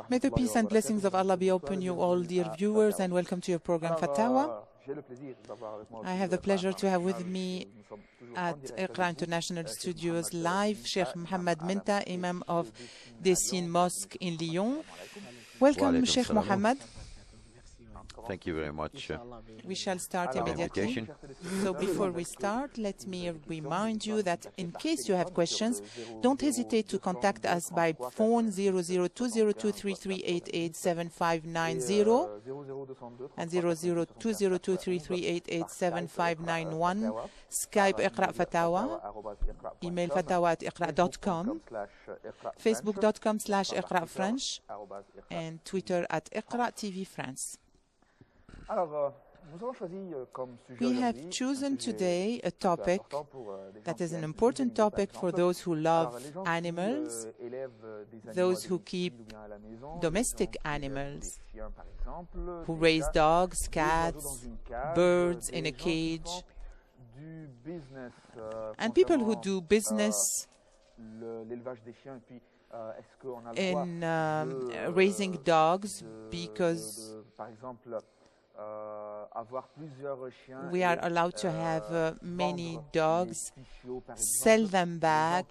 May the peace and blessings of Allah be upon you all, dear viewers, and welcome to your program Fatawa. I have the pleasure to have with me at Iqra International Studios live Sheikh Mohammed Minta, Imam of Dessine Mosque in Lyon. Welcome, Sheikh Mohammed. Thank you very much. We shall start immediately. So before we start, let me remind you that in case you have questions, don't hesitate to contact us by phone 002023388750 and 002023387591, Skype Iqra Fatawa, email fatawa@iqra.com, facebook.com/Iqra French, and Twitter @Iqra TV France. We have chosen today a topic that is an important topic for those who love animals, those who keep domestic animals, who raise dogs, cats, birds in a cage, and people who do business in raising dogs, because we are allowed to have many dogs, sell them back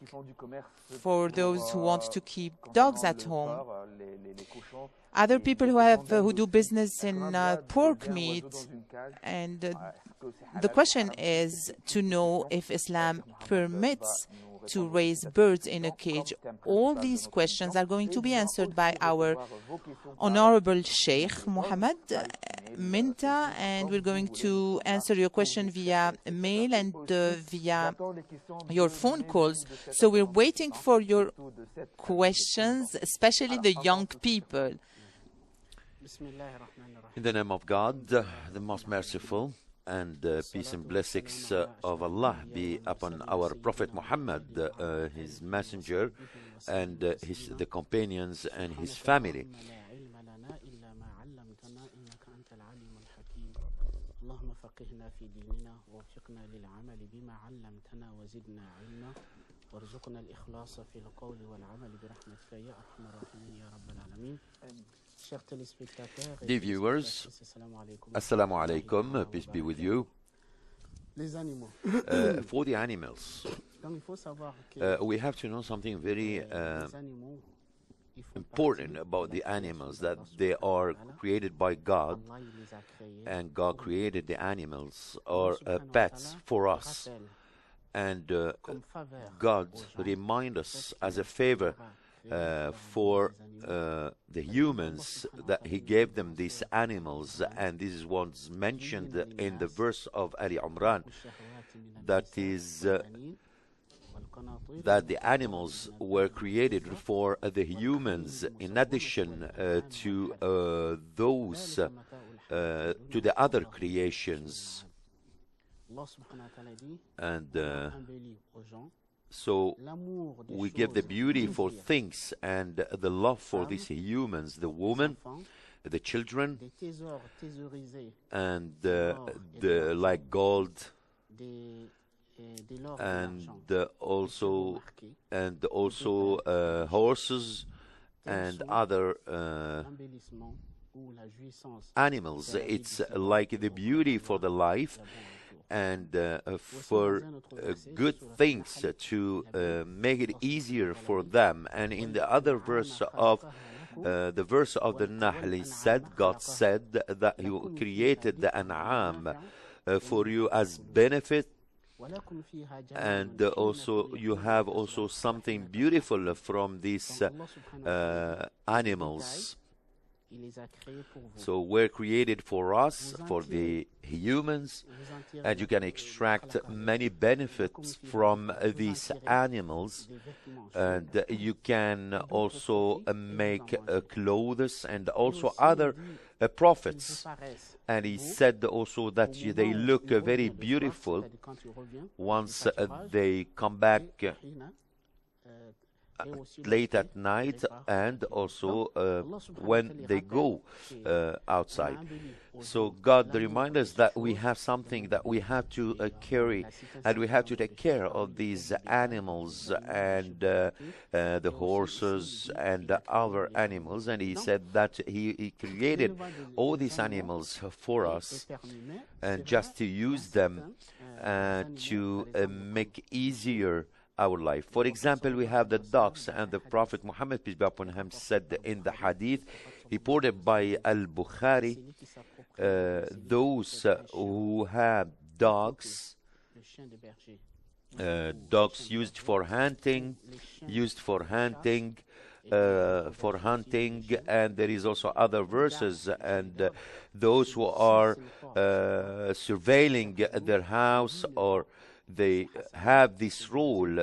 for those who want to keep dogs at home. Other people who do business in pork meat, and the question is to know if Islam permits to raise birds in a cage. All these questions are going to be answered by our Honorable Sheikh Mohammed Minta, and we're going to answer your question via mail and via your phone calls. So we're waiting for your questions, especially the young people. In the name of God, the most merciful, and peace and blessings of Allah be upon our Prophet Muhammad, his messenger, and the companions and his family. Dear viewers, Assalamu alaikum, peace be with you. For the animals, we have to know something very important about the animals, that they are created by God, and God created the animals or pets for us. And God reminds us as a favor for the humans that He gave them these animals, and this is what's mentioned in the verse of Ali Imran, that is that the animals were created for the humans, in addition to those to the other creations. And so we give the beauty for things and the love for these humans, the woman, the children, and like gold, and also horses and other animals. It's like the beauty for the life, and for good things to make it easier for them. And in the other verse of the Nahl, God said that He created the An'am for you as benefit, and also you have also something beautiful from these animals. So we're created for us, for the humans, and you can extract many benefits from these animals, and you can also make clothes and also other profits. And he said also that they look very beautiful once they come back late at night, and also when they go outside. So God reminds us that we have something that we have to carry, and we have to take care of these animals and the horses and the other animals. And He said that He created all these animals for us, and just to use them to make easier our life. For example, we have the dogs, and the Prophet Muhammad, peace be upon him, said in the hadith reported by Al-Bukhari, those who have dogs, dogs used for hunting, and there is also other verses, and those who are surveilling their house, or they have this role.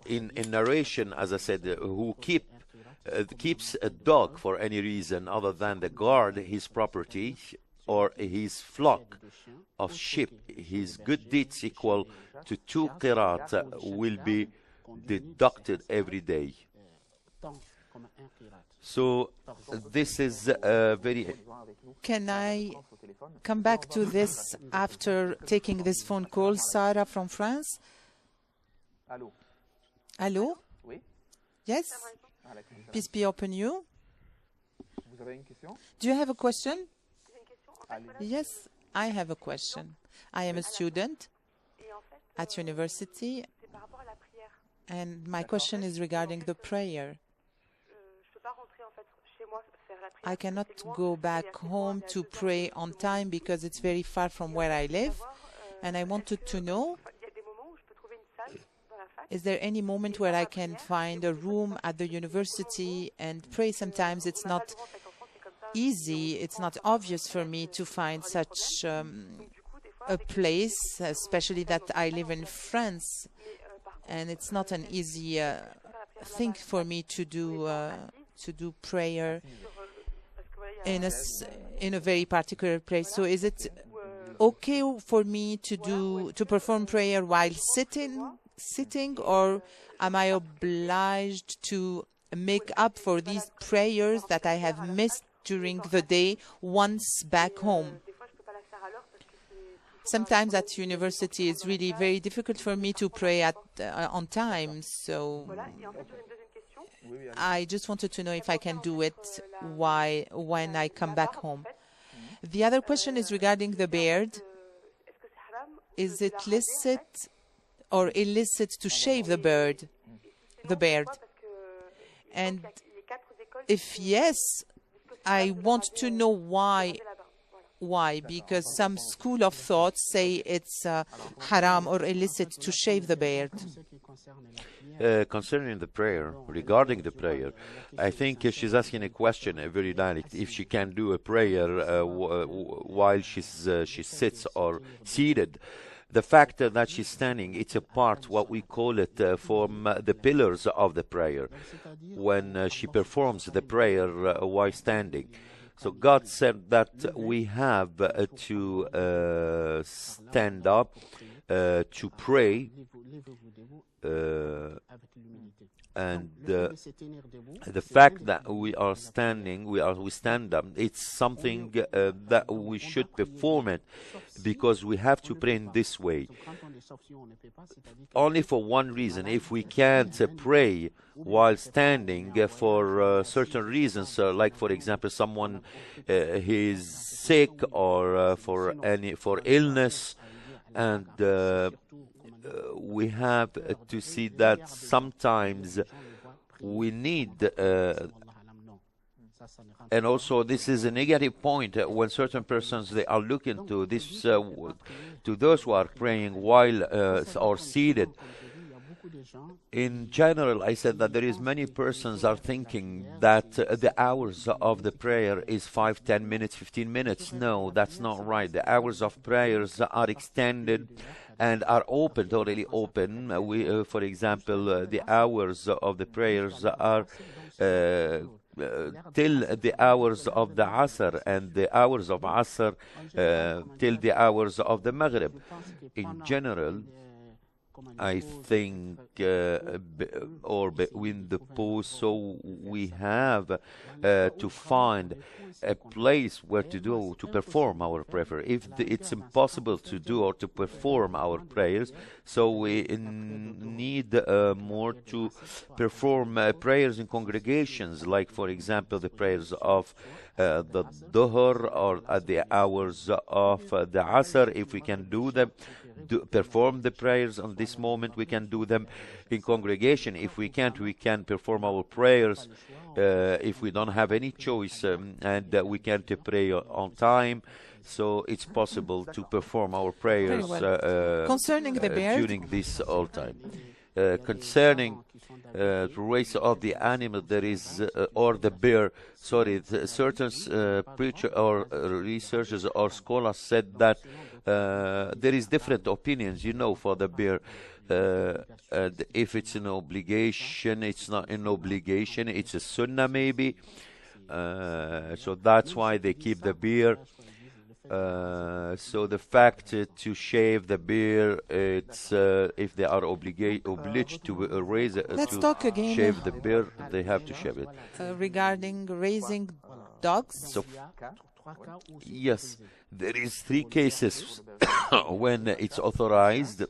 In narration, as I said, who keeps a dog for any reason other than the guard his property or his flock of sheep, his good deeds equal to 2 qirat will be deducted every day. So this is very... Can I come back to this after taking this phone call? Sarah from France. Hello? Yes? Peace be upon you. Do you have a question? Yes, I have a question. I am a student at university, and my question is regarding the prayer. I cannot go back home to pray on time because it's very far from where I live, and I wanted to know, is there any moment where I can find a room at the university and pray? Sometimes it's not easy, it's not obvious for me to find such a place, especially that I live in France, and it's not an easy thing for me to do prayer in a very particular place. So is it okay for me to perform prayer while sitting, or am I obliged to make up for these prayers that I have missed during the day once back home? Sometimes at university it's really very difficult for me to pray on time, so I just wanted to know if I can do it when I come back home. The other question is regarding the beard. Is it licit or illicit to shave the beard? And if yes, I want to know why. Because some school of thought say it's haram or illicit to shave the beard. Concerning the prayer, regarding the prayer, I think she's asking a question, very direct. If she can do a prayer while she sits or seated. The fact that she's standing, it's a part, what we call it, from the pillars of the prayer, when she performs the prayer while standing. So God said that we have to stand up to pray, and the fact that we are standing, we stand up, it's something that we should perform it, because we have to pray in this way. Only for one reason: if we can't pray while standing for certain reasons, like for example someone is sick, or for illness, and we have to see that sometimes we need, and also this is a negative point when certain persons, they are looking to this, to those who are praying while or seated. In general, I said that there is many persons are thinking that the hours of the prayer is 5, 10 minutes, 15 minutes. No, that's not right. The hours of prayers are extended and are open, totally open. For example, the hours of the prayers are till the hours of the Asr, and the hours of Asr till the hours of the Maghrib. In general, I think, or between the posts, so we have to find a place where to perform our prayer. If it's impossible to do or to perform our prayers, so we need more to perform prayers in congregations, like, for example, the prayers of the Dhuhr, or at the hours of the Asr. If we can do them, perform the prayers on this moment, we can do them in congregation. If we can't, we can perform our prayers if we don't have any choice, and we can't pray on time. So it's possible to perform our prayers concerning the bear, during this all time. Concerning the race of the animal, there is or the bear. Sorry, certain preacher or researchers or scholars said that there is different opinions, for the bear. If it's an obligation, it's not an obligation. It's a sunnah maybe. So that's why they keep the bear. So the fact to shave the beard, it's if they are obliged to raise it, let's talk again shave the beard, they have to shave it. Regarding raising dogs. So, yes, there is 3 cases when it's authorized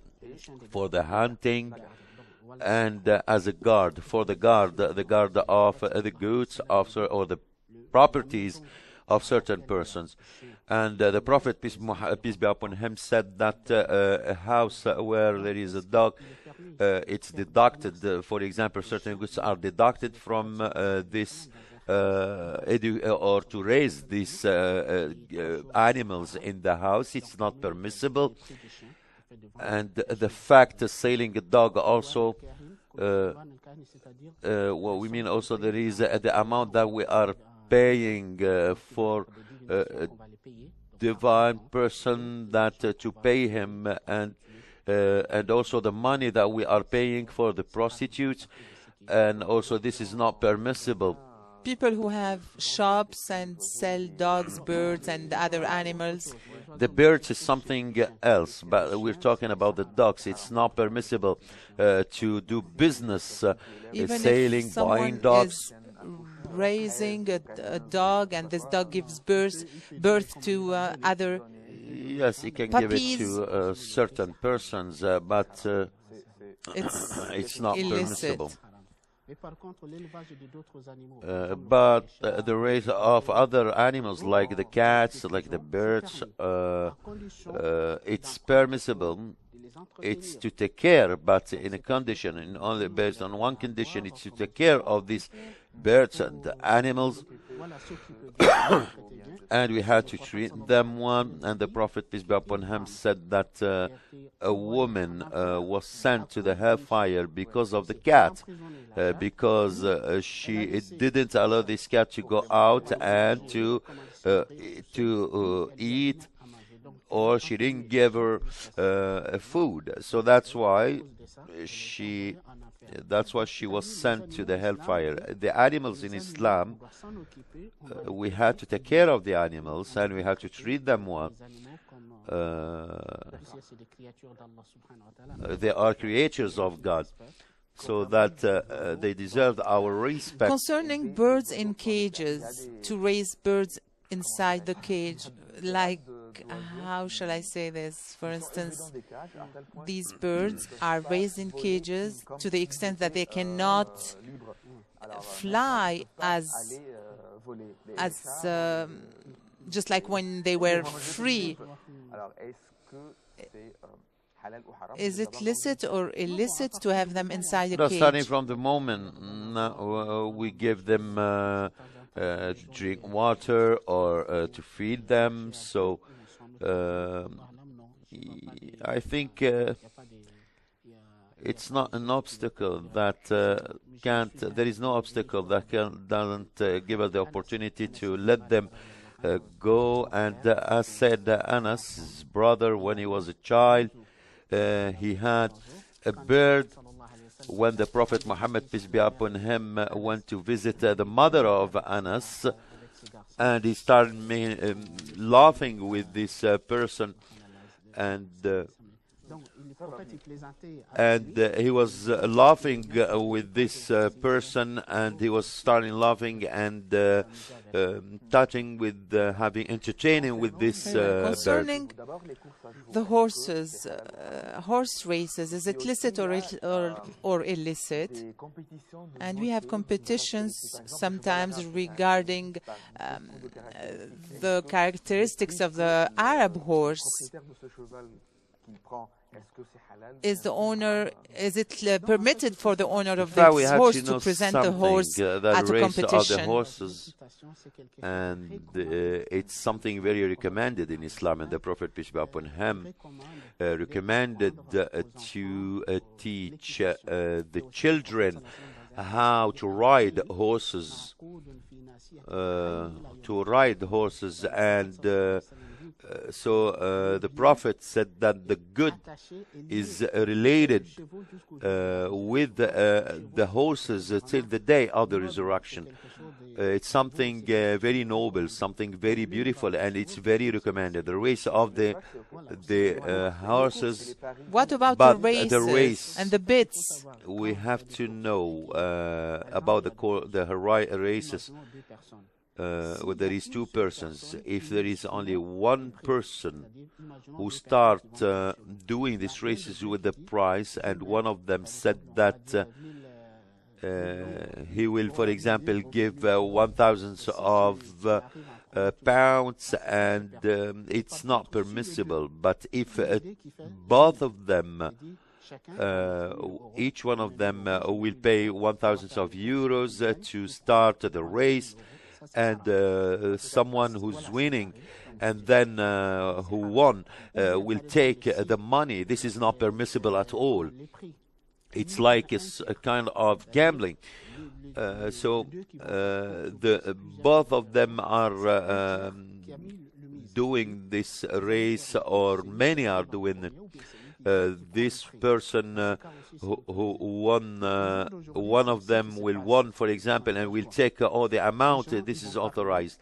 for the hunting and as a guard, for the guard of the goods or the properties of certain persons. And the Prophet, peace be upon him, said that a house where there is a dog, it's deducted, for example, certain goods are deducted from this or to raise these animals in the house. It's not permissible. And the fact of selling a dog also, well, we mean also there is the amount that we are paying for a divine person that to pay him, and also the money that we are paying for the prostitutes, and also this is not permissible. People who have shops and sell dogs, birds, and other animals. The birds is something else, but we're talking about the dogs. It's not permissible to do business, selling, buying dogs. Raising a dog, and this dog gives birth to other yes, it can puppies. Give it to certain persons, but it's not illicit. Permissible. But the raise of other animals like the cats, like the birds, it's permissible. It's to take care, but in a condition, and only based on one condition. It's to take care of these birds and animals, and we had to treat them well. And the Prophet, peace be upon him, said that a woman was sent to the hellfire because of the cat, because she didn't allow this cat to go out and to eat, or she didn't give her food. So that's why she was sent to the hellfire. The animals in Islam, we had to take care of the animals, and we had to treat them well. They are creatures of God, so that they deserve our respect. Concerning birds in cages, to raise birds inside the cage, like, how shall I say this? For instance, these birds are raised in cages to the extent that they cannot fly as just like when they were free. Is it licit or illicit to have them inside a cage? Starting from the moment we give them drink water or to feed them, so I think it's not an obstacle that there is no obstacle that doesn't give us the opportunity to let them go. And as said Anas, his brother, when he was a child, he had a bird. When the Prophet Muhammad, peace be upon him, went to visit the mother of Anas, and he started laughing with this person, and And he was laughing with this person, and he was starting laughing and touching with entertaining with this concerning bird. the horses, horse races, is it licit or illicit? And we have competitions sometimes regarding the characteristics of the Arab horse. Is it permitted for the owner of this horse to present the horse at a competition? The horses, and it's something very recommended in Islam, and the Prophet, peace be upon him, recommended to teach the children how to ride horses, and so the Prophet said that the good is related with the horses till the day of the resurrection. It's something very noble, something very beautiful, and it's very recommended. The race of the horses. What about the race and the bits? We have to know about the races. There is two persons. If there is only one person who start doing these races with the prize, and one of them said that he will, for example, give 1,000 of pounds, and it's not permissible. But if both of them, each one of them will pay 1,000 of euros to start the race, and someone who's winning and then who won will take the money, this is not permissible at all. It's like a kind of gambling. So both of them are doing this race, or many are doing it. This person who won, one of them will won, for example, and will take all the amount. This is authorized.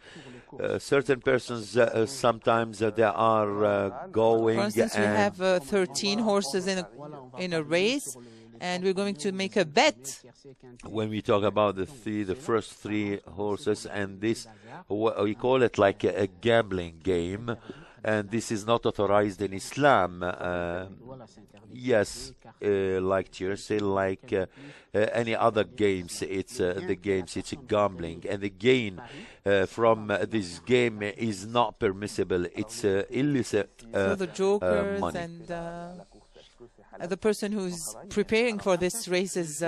Certain persons sometimes they are going. For instance, we have 13 horses in a race, and we're going to make a bet. When we talk about the first three horses, and this, we call it like a gambling game, and this is not authorized in Islam. Yes, like Jersey, like any other games, it's it's gambling, and the gain from this game is not permissible. It's illicit so the jokers money. And the person who's preparing for this race is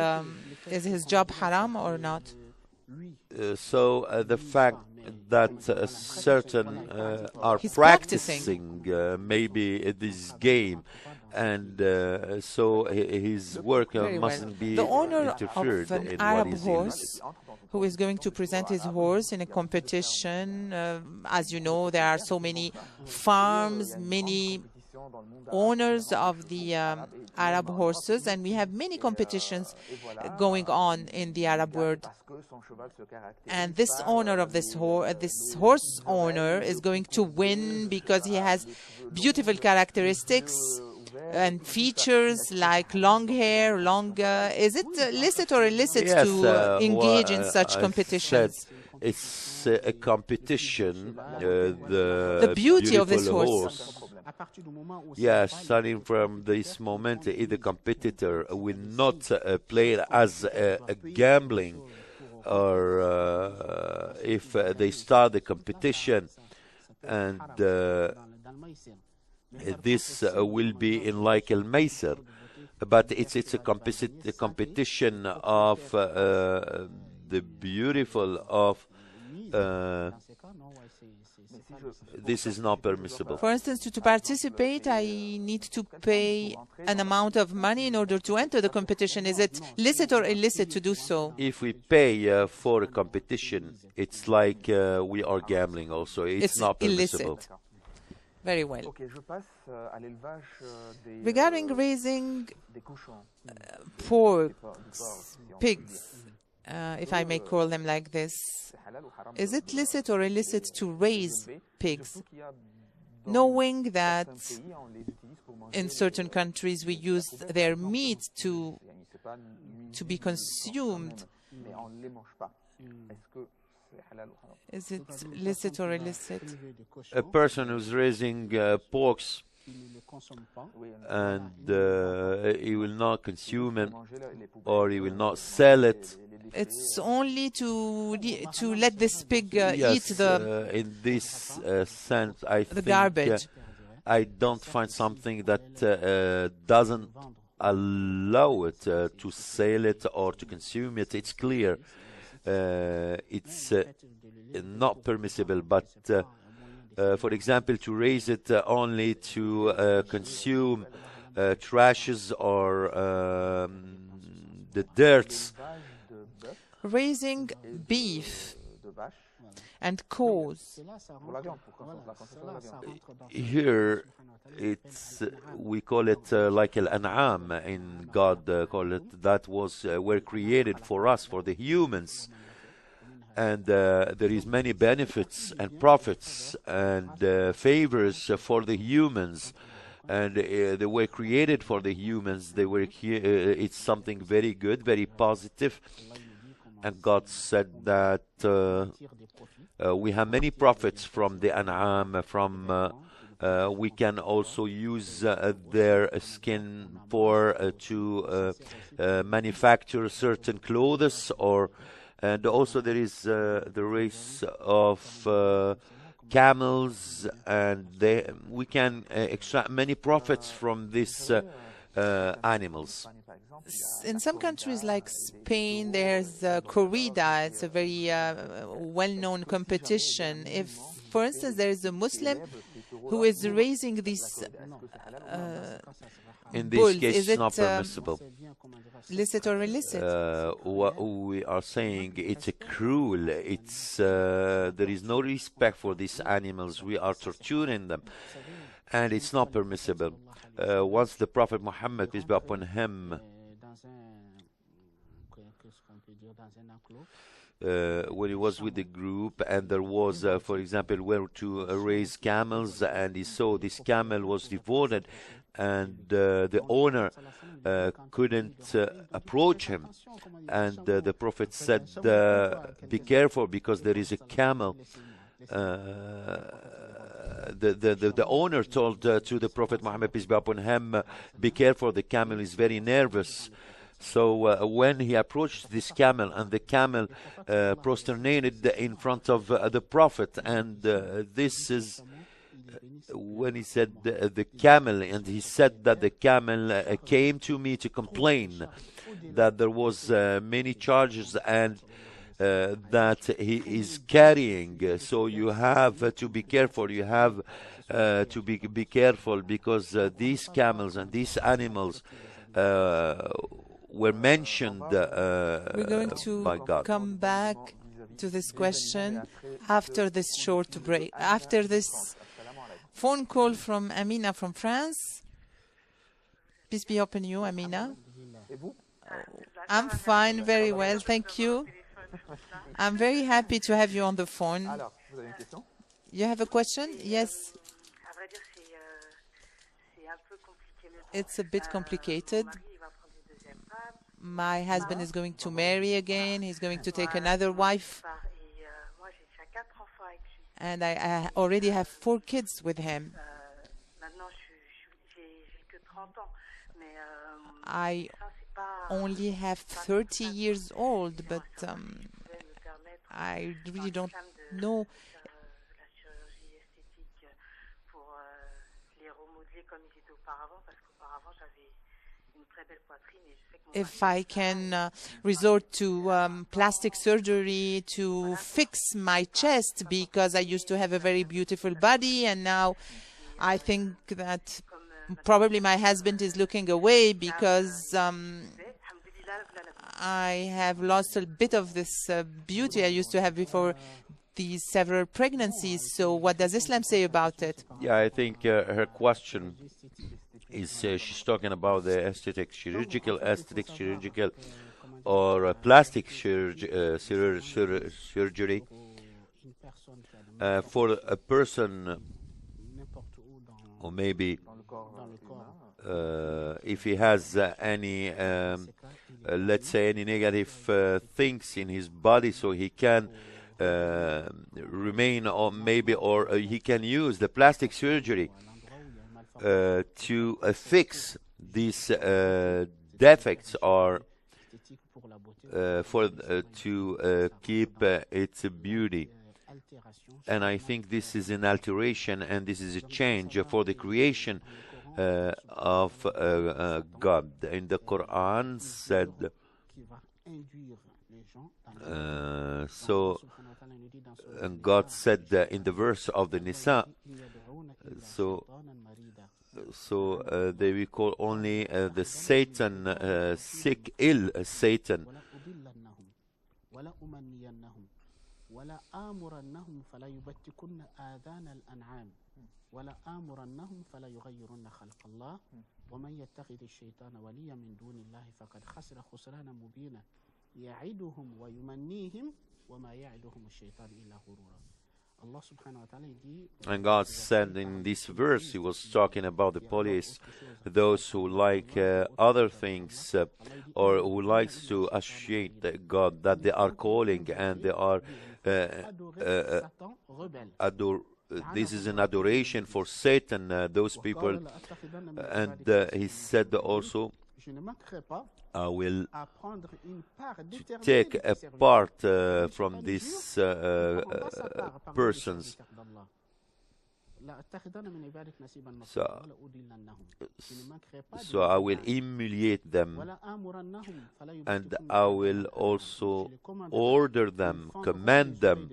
his job haram or not? So the fact that certain are He's practicing maybe this game, and so his work mustn't be the owner interfered of an in Arab what is horse who is going to present his horse in a competition. As you know, there are so many farms, many owners of the Arab horses, and we have many competitions going on in the Arab world. And this owner of this horse owner is going to win because he has beautiful characteristics and features like long hair, is it licit or illicit to engage in such competitions? It's a competition. The beauty of this horse. Yes, starting from this moment, the competitor will not play it as a gambling, or if they start the competition, and this will be in like El Maysir, but it's a competition of the beautiful of. This is not permissible. For instance, to participate, I need to pay an amount of money in order to enter the competition. Is it licit or illicit to do so? If we pay for a competition, it's like we are gambling also. It's not permissible. Illicit. Very well. Regarding raising pigs, if I may call them like this, is it licit or illicit to raise pigs, knowing that in certain countries, we use their meat to be consumed. Is it licit or illicit? A person who's raising porks and he will not consume it or he will not sell it. It's only to let this pig Yes, eat the in this sense, I think garbage. I don't find something that doesn't allow it to sell it or to consume it. It's clear. It's not permissible, but for example, to raise it only to consume trashes or the dirts. Raising beef and cows. Here, we call it like al-an'am in God, call it, that were created for us, for the humans. And there is many benefits and profits and favors for the humans. And they were created for the humans. They were it's something very good, very positive. And God said that we have many profits from the an'am, we can also use their skin to manufacture certain clothes, and also there is the race of camels, and we can extract many profits from these animals. In some countries like Spain, there's corrida. It's a very well-known competition. If, for instance, there is a Muslim who is raising these in this bulls, case, is it's it not permissible. licit or illicit? What we are saying, it's a cruel. There is no respect for these animals. We are torturing them, and it's not permissible. Once the Prophet Muhammad, peace be upon him, when he was with the group, and there was, for example, where to raise camels, and he saw this camel was devoted, and the owner couldn't approach him, and the Prophet said, "Be careful, because there is a camel." The owner told to the Prophet Muhammad, peace be upon him, "Be careful, the camel is very nervous." So when he approached this camel, and the camel prostrated in front of the Prophet, and this is when he said the camel, and he said that the camel came to me to complain that there was many charges and that he is carrying. So you have to be careful. You have to be careful, because these camels and these animals were mentioned We're going by to God. come back to this question after this short break, after this phone call from Amina from France. Peace be upon you, Amina. I'm fine, very well, thank you. I'm very happy to have you on the phone. You have a question? Yes. It's a bit complicated. My husband is going to marry again. He's going to take another wife. And I already have 4 kids with him. I only have 30 years old, but I really don't know. If I can resort to plastic surgery to fix my chest, because I used to have a very beautiful body, and now I think that probably my husband is looking away because I have lost a bit of this beauty I used to have before these several pregnancies. So what does Islam say about it? Yeah, I think her question is she's talking about the surgical, or plastic surgery for a person or maybe if he has any, let's say, any negative things in his body, so he can remain, or maybe, or he can use the plastic surgery to fix these defects, or to keep its beauty. And I think this is an alteration, and this is a change for the creation of God. In the Quran said, God said in the verse of the Nisa, they will call only the Satan, sick, ill Satan. ولآمرنهم فليبتكن آذان الأنعام ولآمرنهم فليغيرن خلق الله ومن يتخذ الشيطان وليا من دون الله فقد خسر خسرانا مبينا يعدهم ويمنيهم وما يعدهم الشيطان إلا غرورا. And God said in this verse, He was talking about the polytheists, those who like other things, or who likes to associate God, that they are calling, and they are this is an adoration for Satan, those people. And He said also, I will take a part from these persons. So I will humiliate them, and I will also order them, command them.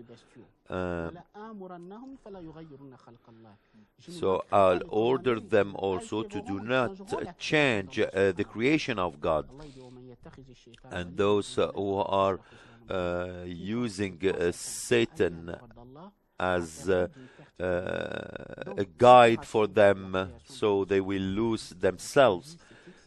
So I'll order them also to do not change the creation of God. And those who are using Satan as a guide for them, so they will lose themselves.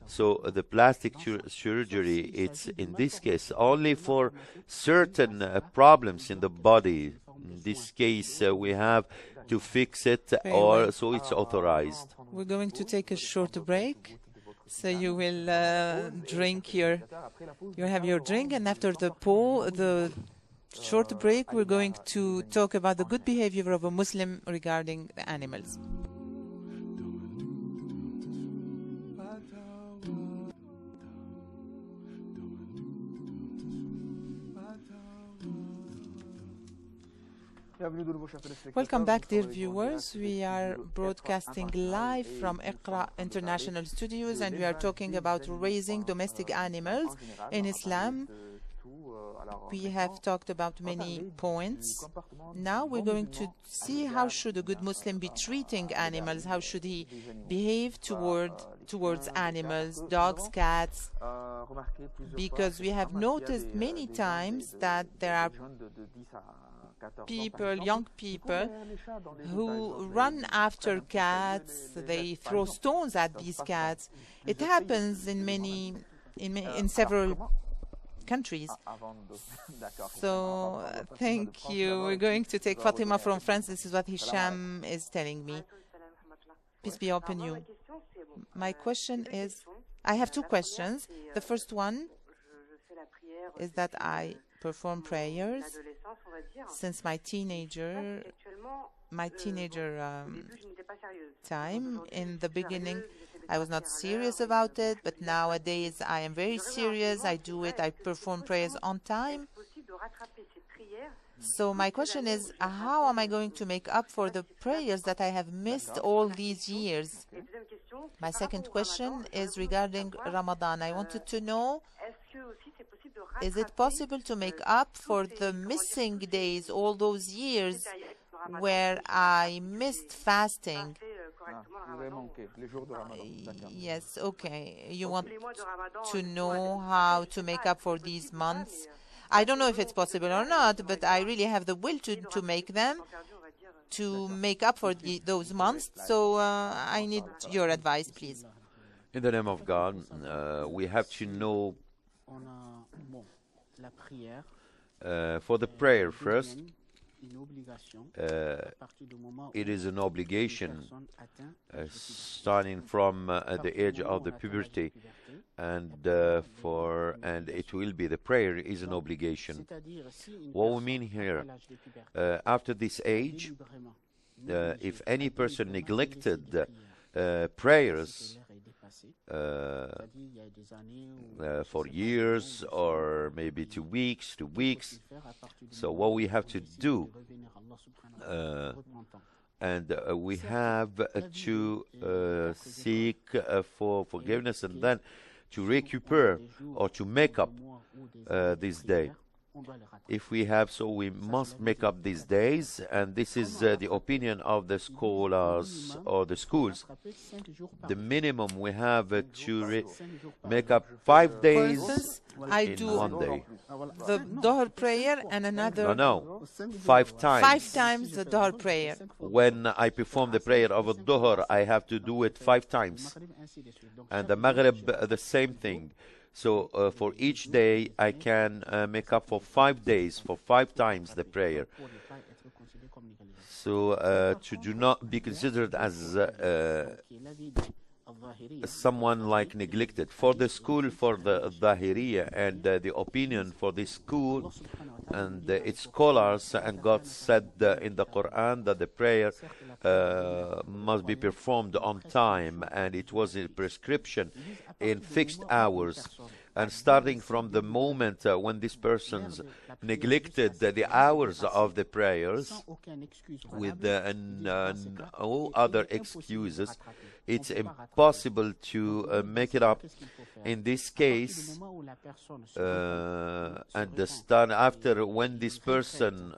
So the plastic surgery, it's in this case only for certain problems in the body. In this case, we have to fix it, or so it's authorized. We're going to take a short break. So you will drink you have your drink, and after the short break, we're going to talk about the good behavior of a Muslim regarding the animals. Welcome back, dear viewers. We are broadcasting live from Iqra International Studios, and we are talking about raising domestic animals in Islam. We have talked about many points. Now we're going to see how should a good Muslim be treating animals, how should he behave towards animals, dogs, cats, because we have noticed many times that there are young people who run after cats. They throw stones at these cats. It happens in several countries. So thank you. We're going to take Fatima from France. This is what Hisham is telling me. Peace be upon you. My question is, I have two questions. The first one is that I perform prayers since my teenager time. In the beginning, I was not serious about it, but nowadays I am very serious. I do it. I perform prayers on time. So my question is, how am I going to make up for the prayers that I have missed all these years? My second question is regarding Ramadan. I wanted to know, is it possible to make up for the missing days, all those years where I missed fasting? Yes, okay. You want to know how to make up for these months? I don't know if it's possible or not, but I really have the will to make them, to make up for those months. So I need your advice, please. In the name of God, we have to know for the prayer first. it is an obligation starting from the age of the puberty, and it will be, the prayer is an obligation. What we mean here, after this age, if any person neglected prayers for years or maybe 2 weeks, so what we have to do, and we have to seek for forgiveness and then to recuperate or to make up this day. If we have, so we must make up these days, and this is the opinion of the scholars or the schools. The minimum we have to make up 5 days in 1 day. The Dhuhr prayer and another... No, 5 times. 5 times the Dhuhr prayer. When I perform the prayer of a Dhuhr, I have to do it 5 times. And the Maghrib, the same thing. So for each day, I can make up for 5 days, for 5 times the prayer. So to do not be considered as someone like neglected. For the school, for the Dhahiriyya, and the opinion for this school and its scholars, and God said in the Quran that the prayer must be performed on time, and it was a prescription in fixed hours. And starting from the moment when these persons neglected the hours of the prayers with no other excuses, it's impossible to make it up. In this case, and start after when this person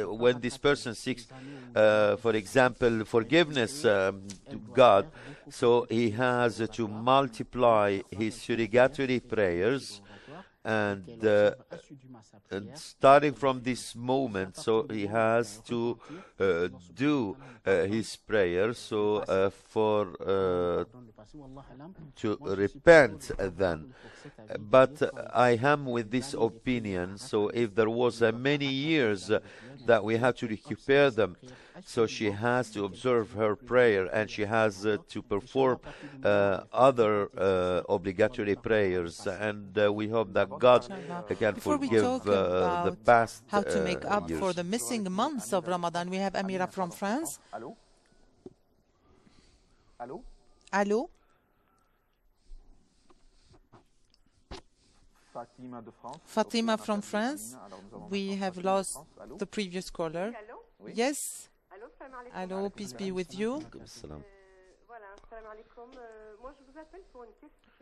when this person seeks, for example, forgiveness to God, so he has to multiply his surrogatory prayers, and starting from this moment, so he has to do his prayer, so to repent then. But I am with this opinion, so if there was many years that we have to recuperate them, so she has to observe her prayer, and she has to perform other obligatory prayers, and we hope that God can forgive the past how to make up years. For the missing months of Ramadan, we have Amira from France. Allô? Allô? Allô? Fatima from France. We have lost the previous caller. Yes. Hello, peace be with you.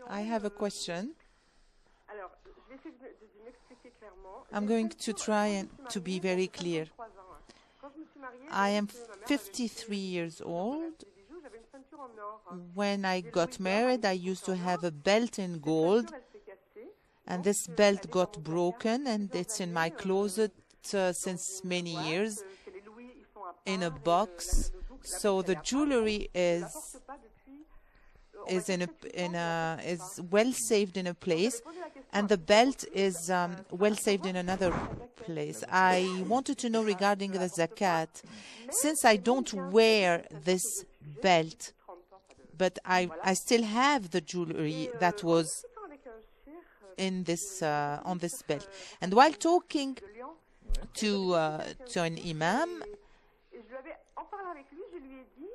I have a question. I'm going to try to be very clear. I am 53 years old. When I got married, I used to have a belt in gold, and this belt got broken, and it's in my closet since many years in a box. So the jewelry is well saved in a place, and the belt is well saved in another place. I wanted to know regarding the zakat, since I don't wear this belt, but I still have the jewelry that was in this on this belt. And while talking to an imam,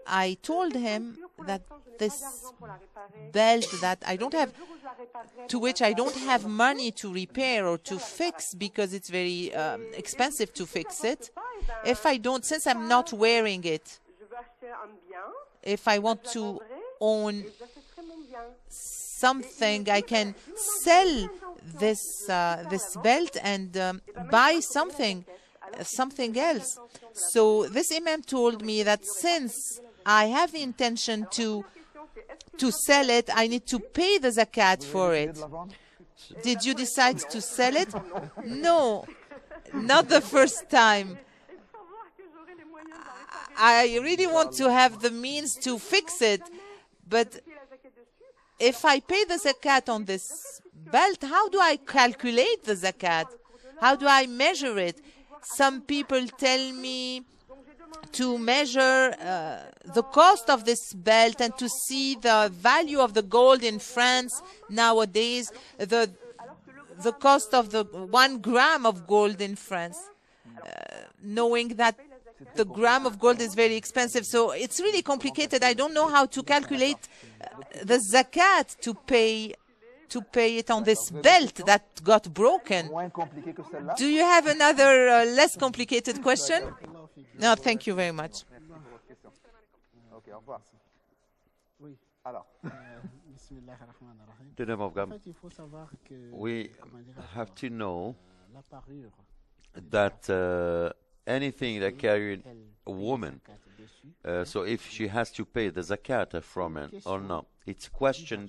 I told him that this belt that I don't have, to which I don't have money to repair or to fix because it's very expensive to fix it. If I don't, since I'm not wearing it, if I want to own something, I can sell this belt and buy something else. So this imam told me that since I have the intention to sell it, I need to pay the zakat for it. Did you decide to sell it? No, not the first time. I really want to have the means to fix it, but if I pay the zakat on this belt, how do I calculate the zakat? How do I measure it? Some people tell me to measure the cost of this belt and to see the value of the gold in France nowadays, the cost of the 1 gram of gold in France, knowing that the gram of gold is very expensive. So it's really complicated. I don't know how to calculate the zakat to pay it on this belt that got broken. Do you have another less complicated question? No, thank you very much. The name of God. We have to know that anything that carried a woman, so if she has to pay the zakat from it or not. It's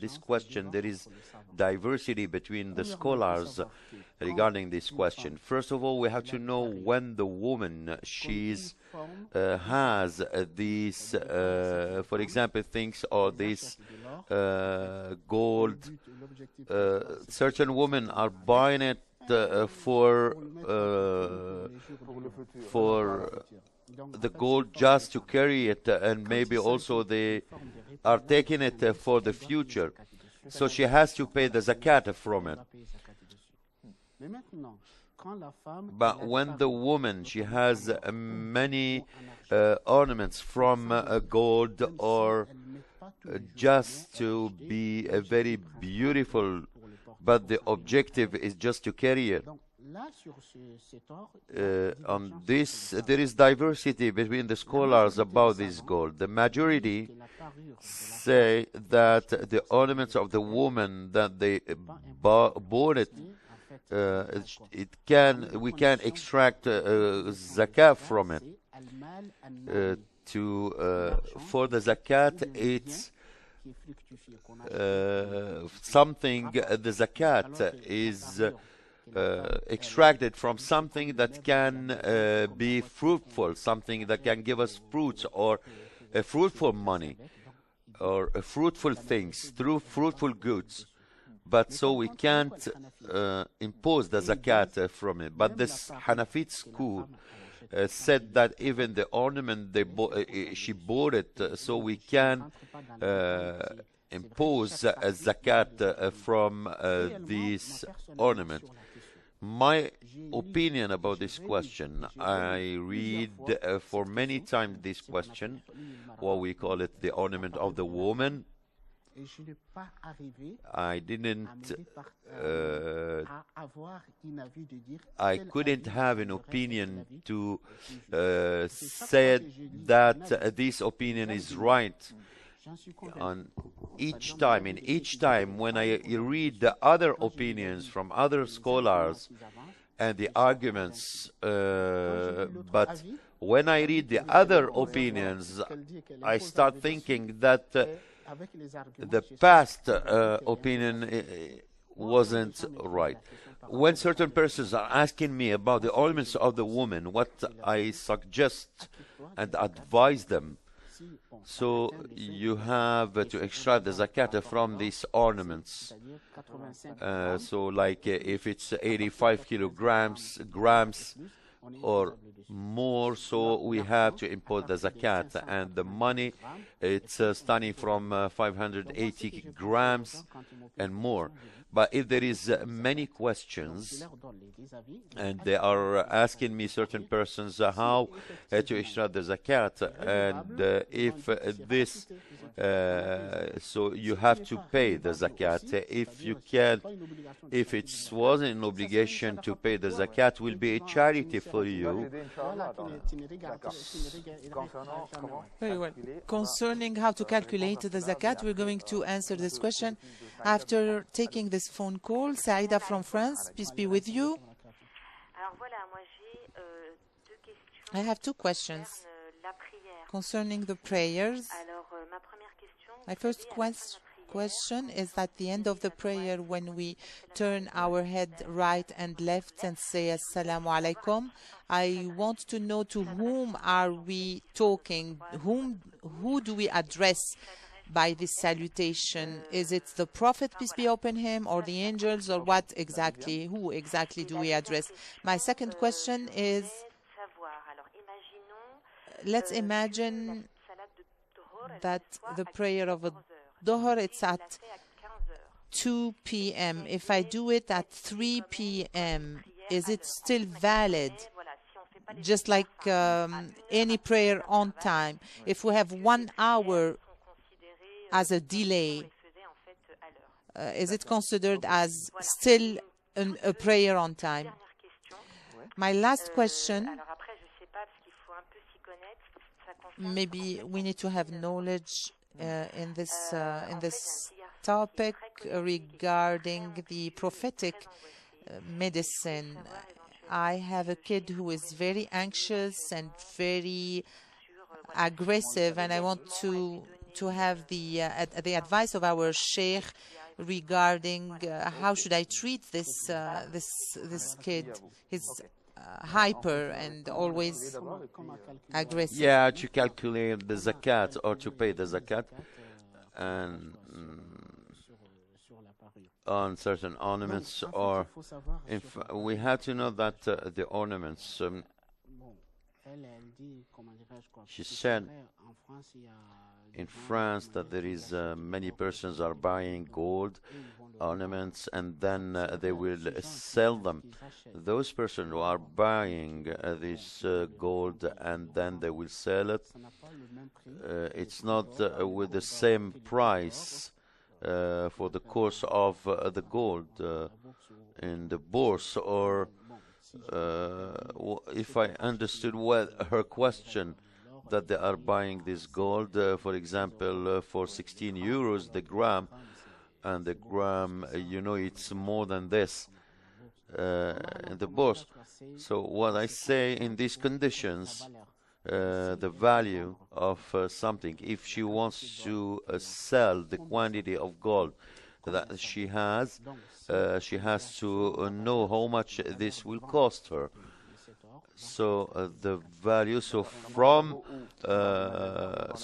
this question, there is diversity between the scholars regarding this question. First of all, we have to know when the woman has these, for example, things or this gold. Certain women are buying it for the gold just to carry it, and maybe also they are taking it for the future. So she has to pay the zakat from it. But when the woman, she has many ornaments from gold or just to be very beautiful, but the objective is just to carry it. On this, there is diversity between the scholars about this gold. The majority say that the ornaments of the woman that they bought it, we can extract zakat from it. For the zakat, it's something. The zakat is extracted from something that can be fruitful, something that can give us fruits or a fruitful money or fruitful things through fruitful goods. But so we can't impose the zakat from it. But this Hanafit school said that even the ornament she bought it, so we can impose a zakat from this ornament. My opinion about this question, I read for many times this question, what we call it the ornament of the woman. I couldn't have an opinion to say that this opinion is right. In each time when I read the other opinions from other scholars and the arguments, but when I read the other opinions, I start thinking that the past opinion wasn't right. When certain persons are asking me about the ornaments of the woman, what I suggest and advise them, so you have to extract the zakat from these ornaments. So like if it's 85 grams or more, so we have to impose the zakat, and the money, it's starting from 580 grams and more. But if there is many questions, and they are asking me, certain persons, how to extract the zakat, and if this, so you have to pay the zakat. If it wasn't an obligation to pay the zakat, will be a charity for you. Very well. Concerning how to calculate the zakat, we're going to answer this question after taking this phone call. Saïda from France, peace be with you. I have two questions concerning the prayers. My first question is at the end of the prayer, when we turn our head right and left and say Assalamu alaikum, I want to know to whom are we talking, who do we address? by this salutation? Is it the Prophet, peace be upon him, or the angels, or what exactly? Who exactly do we address? My second question is, let's imagine that the prayer of a Dhuhr, it's at 2 p.m. If I do it at 3 p.m., is it still valid? Just like any prayer on time. If we have 1 hour as a delay, is it considered as still a prayer on time? My last question, maybe we need to have knowledge in this topic regarding the prophetic medicine. I have a kid who is very anxious and very aggressive, and I want to have the advice of our sheikh regarding how should I treat this kid. He's hyper and always aggressive. Yeah, to calculate the zakat or to pay the zakat and on certain ornaments, or we have to know that the ornaments, she said in France that there is many persons are buying gold ornaments and then they will sell them. Those persons who are buying this gold and then they will sell it, it's not with the same price for the course of the gold in the bourse, or if I understood well her question, that they are buying this gold, for example, for 16 euros the gram, and the gram, it's more than this in the bourse. So what I say in these conditions, the value of something, if she wants to sell the quantity of gold that she has to know how much this will cost her. So the value, so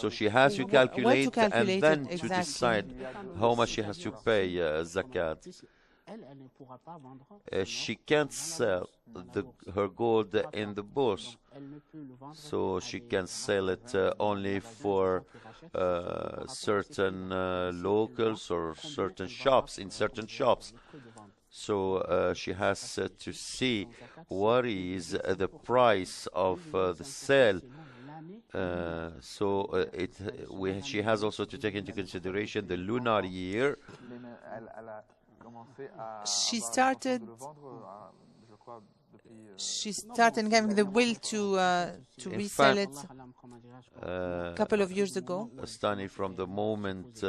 she has to calculate and then to decide how much she has to pay zakat. She can't sell her gold in the bourse, so she can sell it only for certain locals or certain shops, in certain shops. So she has to see what is the price of the sale. She has also to take into consideration the lunar year. She started having the will to resell it a couple of years ago. Starting from the moment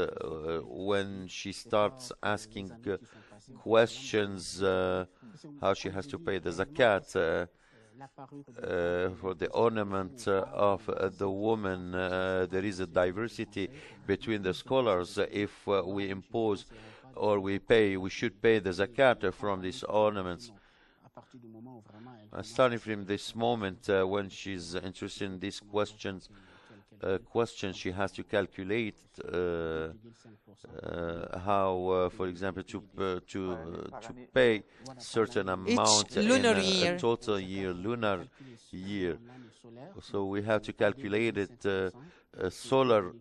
when she starts asking questions, how she has to pay the zakat for the ornament of the woman. There is a diversity between the scholars. If we impose or we should pay the zakat from these ornaments. Starting from this moment, when she's interested in these questions, she has to calculate how, for example, to pay certain amount in a total year, lunar year. So we have to calculate it. Solar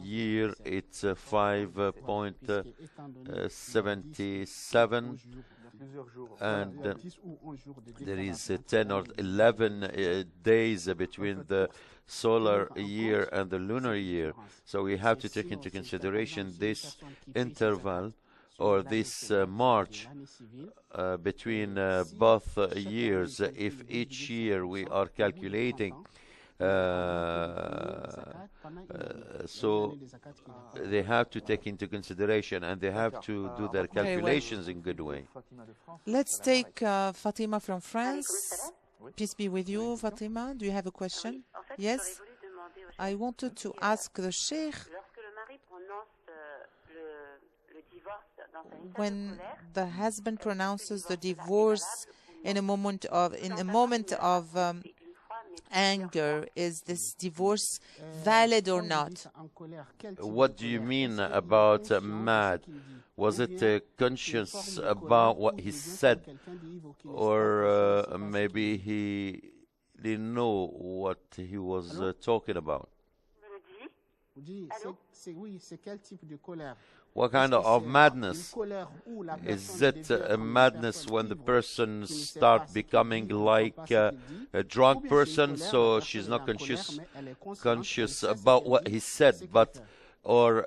year, it's 5.77, and there is 10 or 11 days between the solar year and the lunar year. So we have to take into consideration this interval, or this march between both years. If each year we are calculating, so they have to take into consideration and they have to do their calculations in good way. Let's take Fatima from France. Peace be with you, Fatima. Do you have a question? Yes. I wanted to ask the Sheikh, when the husband pronounces the divorce in a moment of anger. Is this divorce valid or not? What do you mean about mad? Was it conscious about what he said, or maybe he didn't know what he was talking about? What kind of madness? Is it a madness when the person starts becoming like a drunk person, so she's not conscious about what he said, but or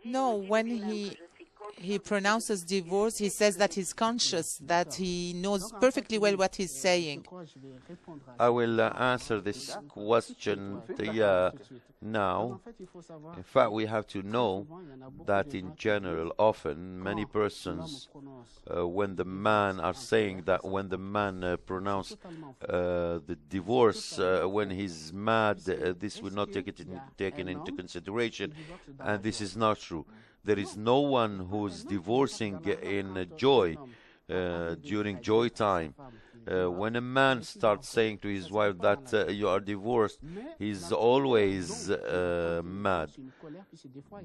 no, when he pronounces divorce, he says that he's conscious, that he knows perfectly well what he's saying. I will answer this question now. In fact, we have to know that in general, often, many persons, when the man are saying that when the man pronounce the divorce, when he's mad, this will not taken into consideration, and this is not true. There is no one who's divorcing in joy, during joy time. When a man starts saying to his wife that you are divorced, he's always mad.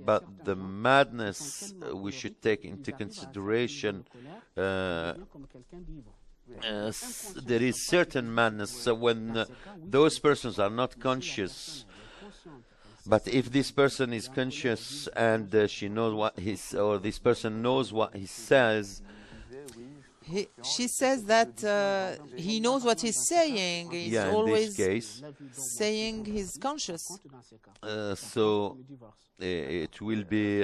But the madness we should take into consideration, there is certain madness when those persons are not conscious. But if this person is conscious and she knows what or this person knows what he says, she says that he knows what he's saying. He's always in this case, saying he's conscious. So it will be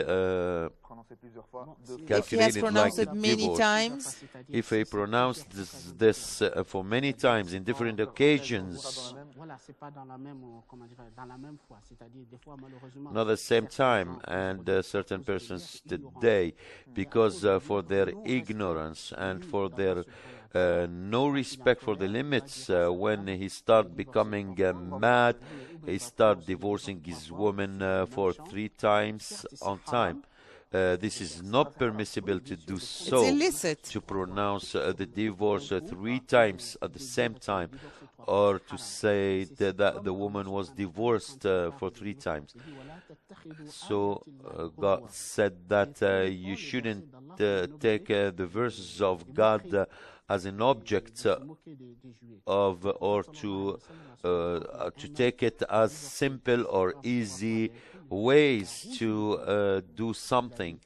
calculated if he has pronounced like it many times. If he pronounced this for many times in different occasions, not the same time, and certain persons today, because for their ignorance and for their no respect for the limits, when he start becoming mad, he start divorcing his woman for 3 times on time. This is not permissible to do so. It's illicit. To pronounce the divorce 3 times at the same time, or to say that the woman was divorced for 3 times. So God said that you shouldn't take the verses of God as an object of, or to take it as simple or easy ways to do something.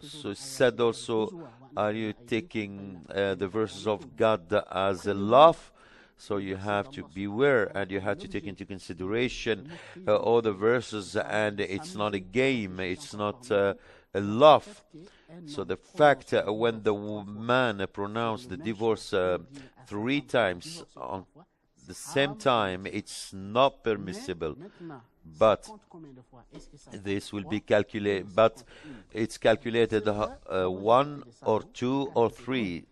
So it said also, are you taking the verses of God as a love? So you have to beware, and you have to take into consideration all the verses, and it's not a game, it's not a love. So the fact when the man pronounced the divorce 3 times on the same time, it's not permissible. But this will be calculated, but it's calculated 1 or 2 or 3.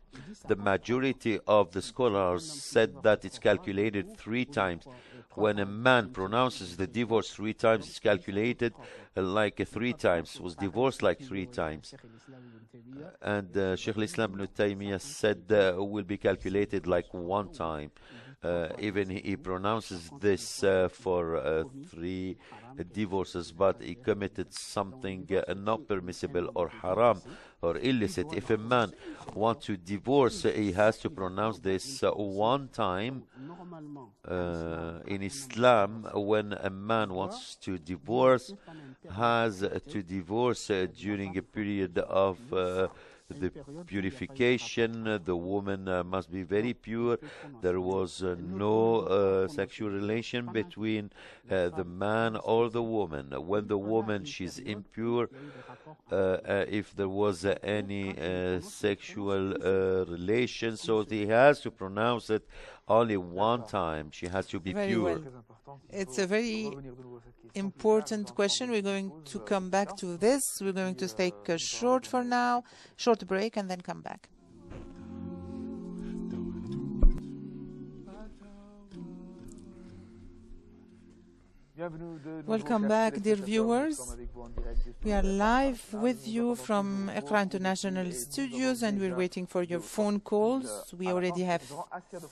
The majority of the scholars said that it's calculated 3 times. When a man pronounces the divorce 3 times, it's calculated like 3 times, was divorced like 3 times. And Sheikh al-Islam ibn Taymiyyah said will be calculated like 1 time. Even he pronounces this for 3 divorces, but he committed something not permissible or haram or illicit. If a man wants to divorce, he has to pronounce this 1 time. In Islam, when a man wants to divorce, has to divorce during a period of the purification. The woman must be very pure. There was no sexual relation between the man or the woman. When the woman, she's impure, if there was any sexual relation, so he has to pronounce it only 1 time. She has to be pure. Well. It's a very important question. We're going to come back to this. We're going to take a short break, and then come back. Welcome back, dear viewers. We are live with you from Iqra International Studios, and we're waiting for your phone calls. We already have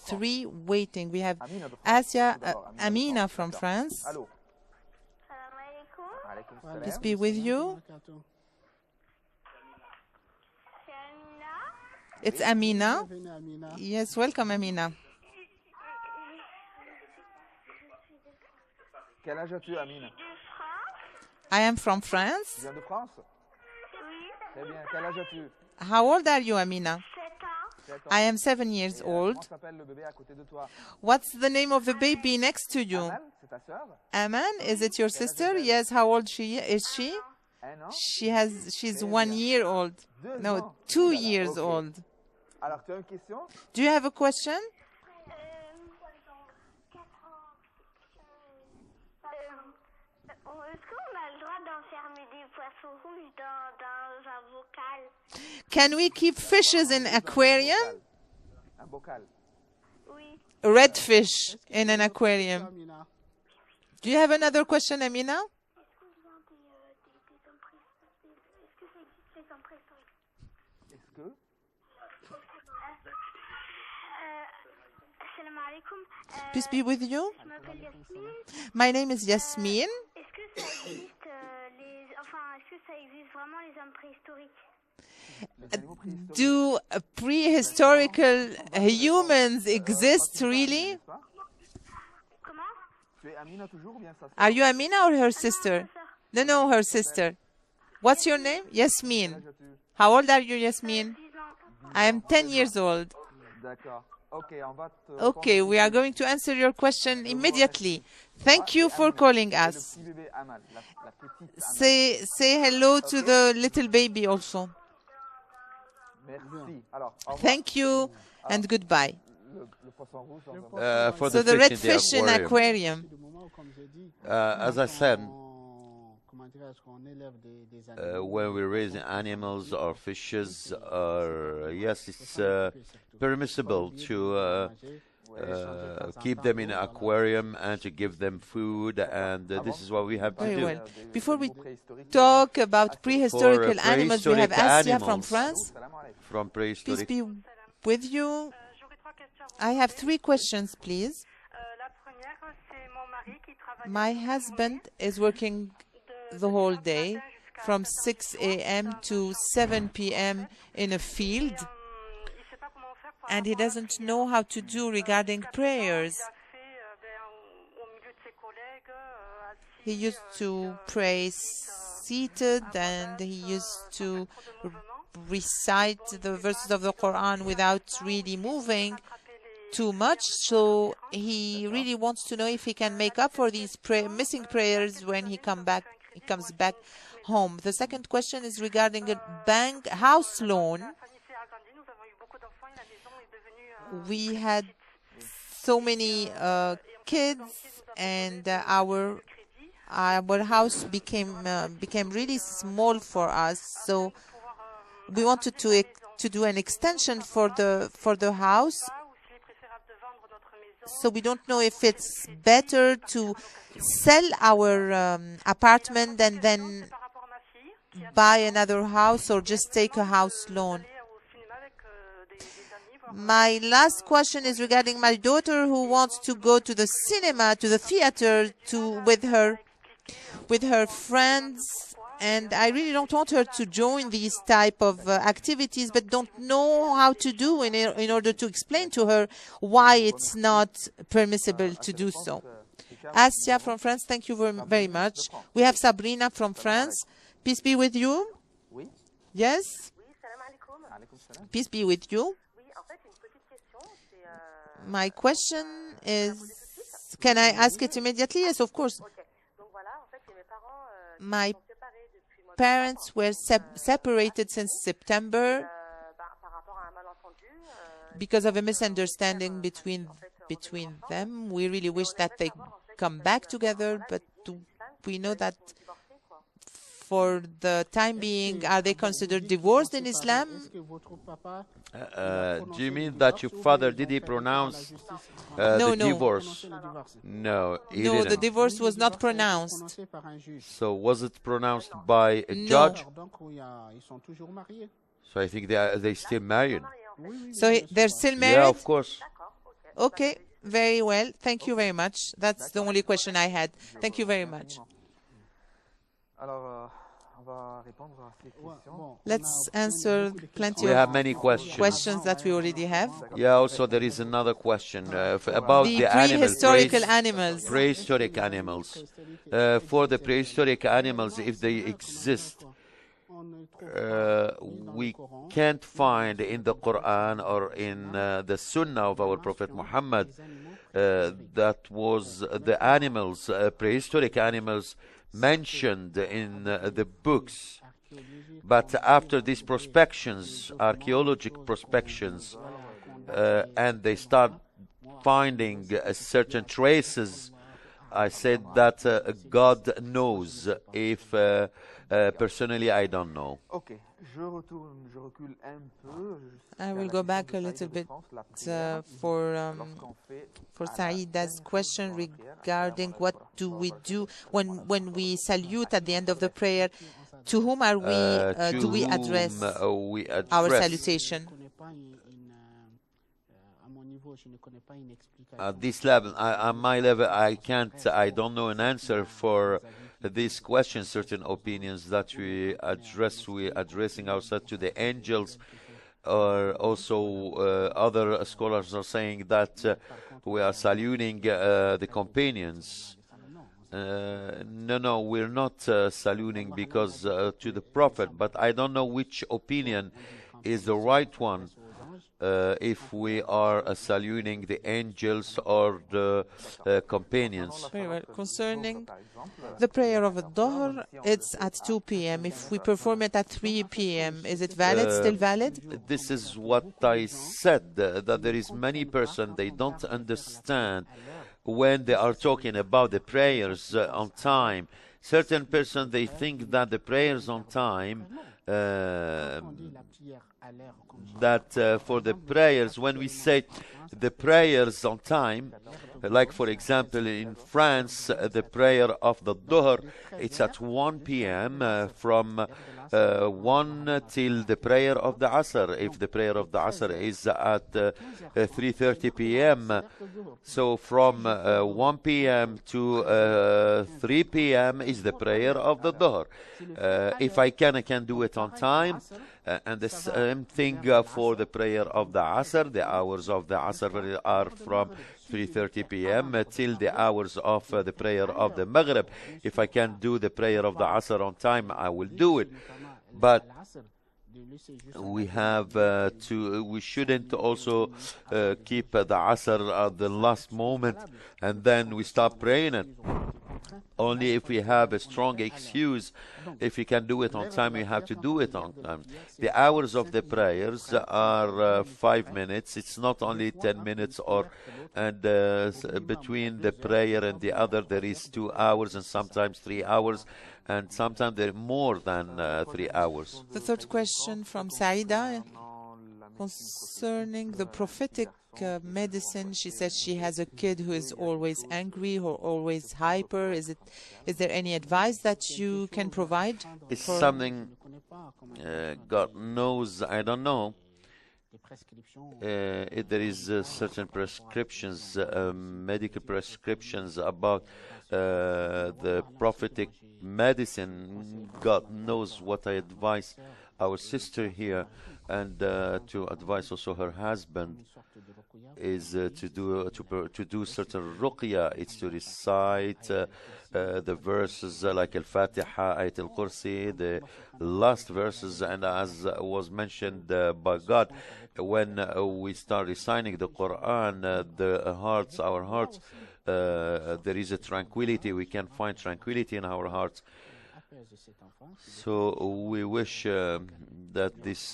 3 waiting. We have Amina from France. Peace be with you. It's Amina. Yes, welcome, Amina. Quel âge as-tu, Amine? I am from France. Tu viens de France? Oui. Très bien. Quel âge as-tu? How old are you, Amina? 7 ans. I am 7 years old. Comment s'appelle le bébé à côté de toi? What's the name of the baby next to you? Amal, c'est ta sœur? Aman, is it your sister? Yes, how old is she? Un an? She's 1 year old. No, 2 years old. Alors, tu as une question? Do you have a question? Est-ce qu'on a le droit d'enfermer des poissons rouges dans un bocal? Can we keep fishes in aquarium? Un bocal. Oui. Red fish in an aquarium. Do you have another question, Amina? Est-ce que ça existe les hommes préhistoriques? Est-ce que? Salam alaikum. Peace be with you. Je m'appelle Yasmine. My name is Yasmin. Est-ce que ça existe est-ce que ça existe vraiment les hommes préhistoriques? Les animaux préhistoriques. Do prehistorical humans exist really? N'est-ce pas? Comment? Tu es Amina toujours ou bien ça? Are you Amina or her sister? No, her sister. What's your name? Yasmin. How old are you, Yasmin? 10 ans. I am 10 years old. D'accord. Ok, on va te Okay, we are going to answer your question immediately. Thank you for calling Le us. petit bébé Amal, la petite Amal. Say hello to the little baby also. Merci. Alors, au revoir. Thank you and goodbye. Le poisson rouge dans un For So the the red fish fish in in the aquarium, aquarium. Du moment où, comme j'ai dit, as I said, comment dirais-je, qu'on élève des animaux, when we raise des animals or fishes, yes, it's poissons, permissible to keep them in an aquarium and to give them food, and this is what we have to Very do. well. Before we préhistorique. talk about prehistorical For, animals, we have prehistoric Asia from animals. France. Salam alaikum. From Peace prehistoric. be with you. J'aurais 3 questions. I have 3 questions, please. La première, c'est mon mari qui travaille My husband is working the whole day from 6 a.m. to 7 p.m. in a field, il sait pas comment faire pour and he doesn't know how to do regarding prayers. il a fait au milieu de ses collègues assis, He used to pray seated, and he used to recite the verses of the Quran without really moving too much. So he really wants to know if he can make up for these missing prayers when he comes back home. The second question is regarding a bank house loan. la famille s'est agrandie, nous avons eu beaucoup d'enfants et la maison est devenue We had so many kids, and our house became really small for us. So we wanted to do an extension for the house. ou s'il est préférable de vendre notre maison. So we don't know if it's better to sell our apartment and then Par rapport à ma fille qui a buy another house, or just take a house loan. allé au cinéma avec des amis voir My last question is regarding my daughter, who wants to go to the cinema, to the theater, with her friends, and I really don't want her to join these type of activities, but don't know how to do in order to explain to her why it's not permissible to do so. Asia from France, thank you very much. We have Sabrina from France. Peace be with you. Oui. Yes, Oui, salam alaikum. Alaykoum salam. peace be with you. Oui, en fait, une petite question. C'est My question is, can I ask it immediately? Yes, of course. OK. Donc voilà, en fait, c'est mes parents My sont séparés depuis le mois de parents were separated since September par rapport à un malentendu. because of a misunderstanding between them. We really wish that they come back together, but we know that Divorcés, quoi. for the time being, are they considered divorced in Islam? Do you mean that your father, did he pronounce the divorce? No, he No, the didn't. divorce was not pronounced. So was it pronounced by a judge? So I think they still married. So they're still Yeah, married? of course. Okay, very well. Thank you very much. That's the only question I had. Thank you very much. Alors, on va répondre à ces questions. Let's answer plenty We of have many questions. questions that we already have. Yeah, also there is another question about The the prehistorical animals. prehistoric animals. For the prehistoric animals, if they exist, we can't find in the Quran or in the Sunnah of our Prophet Muhammad that was the animals, prehistoric animals mentioned in the books. But after these prospections, archaeological prospections, and they start finding certain traces, I said that God knows. If personally, I don't know. Ok, je recule un peu. I will go back a little bit for Saïda's question regarding what do we do when we salute at the end of the prayer. To whom are we? Do we address our salutation? At this level, at my level, I don't know an answer for these questions. Certain opinions that we addressing ourselves to the angels, or also other scholars are saying that we are saluting the companions. No, we're not saluting because to the Prophet, but I don't know which opinion is the right one. If we are saluting the angels or the companions. Very well. Concerning the prayer of Dhuhr, it's at 2 p.m. If we perform it at 3 p.m., is it valid, still valid? This is what I said, that there is many persons, they don't understand when they are talking about the prayers on time. Certain persons, they think that the prayers on time, that for the prayers, when we say the prayers on time, like for example in France, the prayer of the Dhuhr, it's at 1 p.m. From 1 till the prayer of the Asr. If the prayer of the Asr is at 3:30 p.m., so from 1 p.m. to 3 p.m. is the prayer of the Dhuhr. If I can do it on time. And the same thing for the prayer of the Asr. The hours of the Asr are from 3:30 p.m. Till the hours of the prayer of the Maghrib. If I can do the prayer of the Asr on time, I will do it. But we have we shouldn't also keep the Asr at the last moment and then we stop praying it. Only if we have a strong excuse, if we can do it on time, we have to do it on time. The hours of the prayers are 5 minutes. It's not only 10 minutes and between the prayer and the other there is 2 hours and sometimes 3 hours and sometimes there are more than 3 hours. The third question from Saida concerning the prophetic medicine. She says she has a kid who is always angry or always hyper. Is there any advice that you can provide? It's something God knows. I don't know. There is certain prescriptions, medical prescriptions about the prophetic medicine. God knows what I advise our sister here, and to advise also her husband is to do certain ruqya. It's to recite the verses like Al-Fatiha, Ayat Al-Kursi, the last verses, and as was mentioned by God, when we start reciting the Quran, our hearts, there is a tranquility. We can find tranquility in our hearts. So we wish that these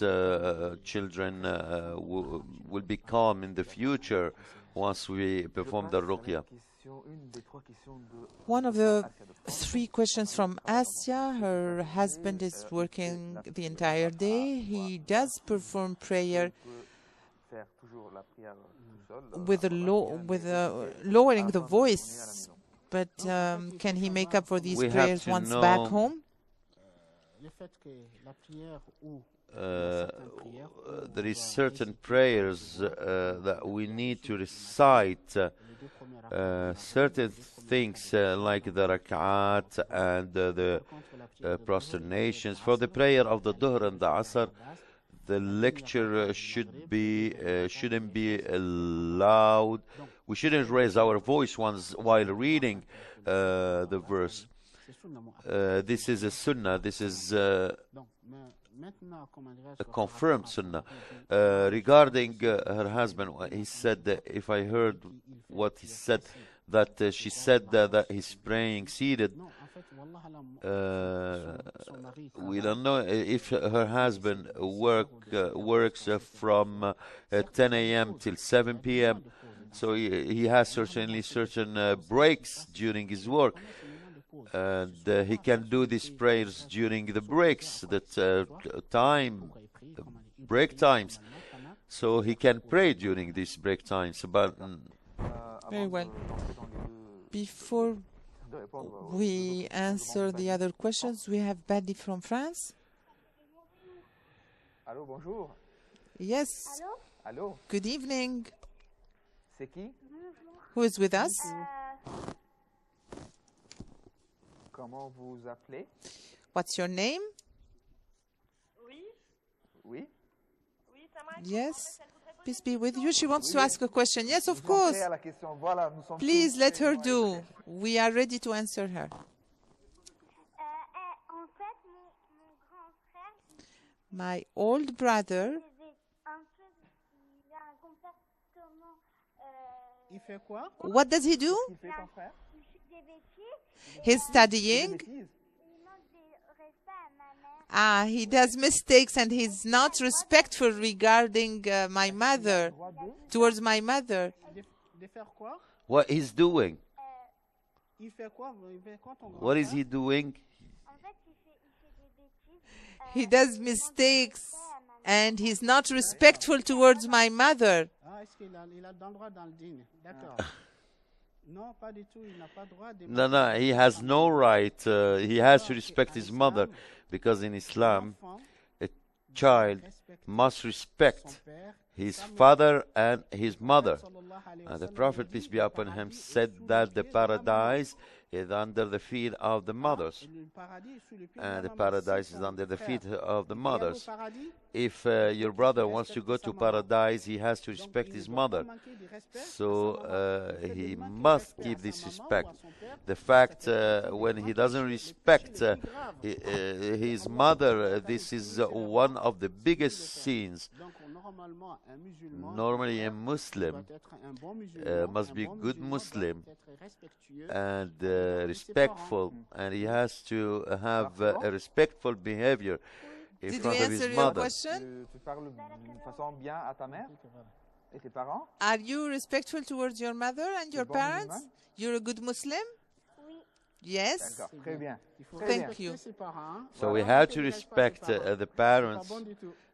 children will be calm in the future once we perform the ruqya. One of the 3 questions from Asia. Her husband is working the entire day. He does perform prayer with lowering the voice, but can he make up for these prayers once back home? There is certain prayers that we need to recite, certain things like the rak'at and the prosternations. For the prayer of the Dhuhr and the Asr, the lecture shouldn't be loud. We shouldn't raise our voice while reading the verse. This is a sunnah. This is a confirmed sunnah. Regarding her husband, he said that if I heard what he said, that she said that he's praying seated. We don't know if her husband works from 10 a.m. till 7 p.m. So he has certainly certain breaks during his work. And he can do these prayers during the breaks, break times. So he can pray during these break times. But very well. Before we answer the other questions, we have Badi from France. Allô, bonjour. Yes. Allô. Good evening. C'est qui? Who is with us? Comment vous appelez? What's your name? Oui, Oui. oui, ça m'a. Yes. Peace be with you. She wants to ask a question. Yes, of course. À la question. Voilà, nous sommes Please tous let prêts. her do. We are ready to answer her. En fait, mon grand frère, My old brother, il a un comportement, Il fait quoi? what does he do? Qui fait ton frère? il fait des bêtises, He's studying. Bêtises. il manque de respect à ma mère. He does mistakes and he's not respectful regarding my mother, towards my mother. De faire quoi? what he's doing? Il fait quoi? Il fait quoi ton grand What is frère? he doing? En fait, il fait des bêtises. He does mistakes and he's not respectful towards my mother. Ah, est-ce qu'il a dans le droit dans le dîner? D'accord. Non, pas du tout. Il n'a pas le droit de... No, he has no right. He has to respect his mother, because in Islam, a child must respect his father and his mother. The Prophet, peace be upon him, said that the paradise is under the feet of the mothers, and the paradise is under the feet of the mothers. If your brother wants to go to paradise, he has to respect his mother. So he must keep this respect. The fact when he doesn't respect his mother, this is one of the biggest sins. Normally a Muslim must be a good Muslim and respectful, and he has to have a respectful behavior in Did we front of his answer your mother. question? Tu parles d'une façon bien à ta mère et tes parents? Are you respectful towards your mother and your bon parents? musulman? You're a good Muslim? Oui. Yes. D'accord, très bien. Thank you. So we have to respect the parents,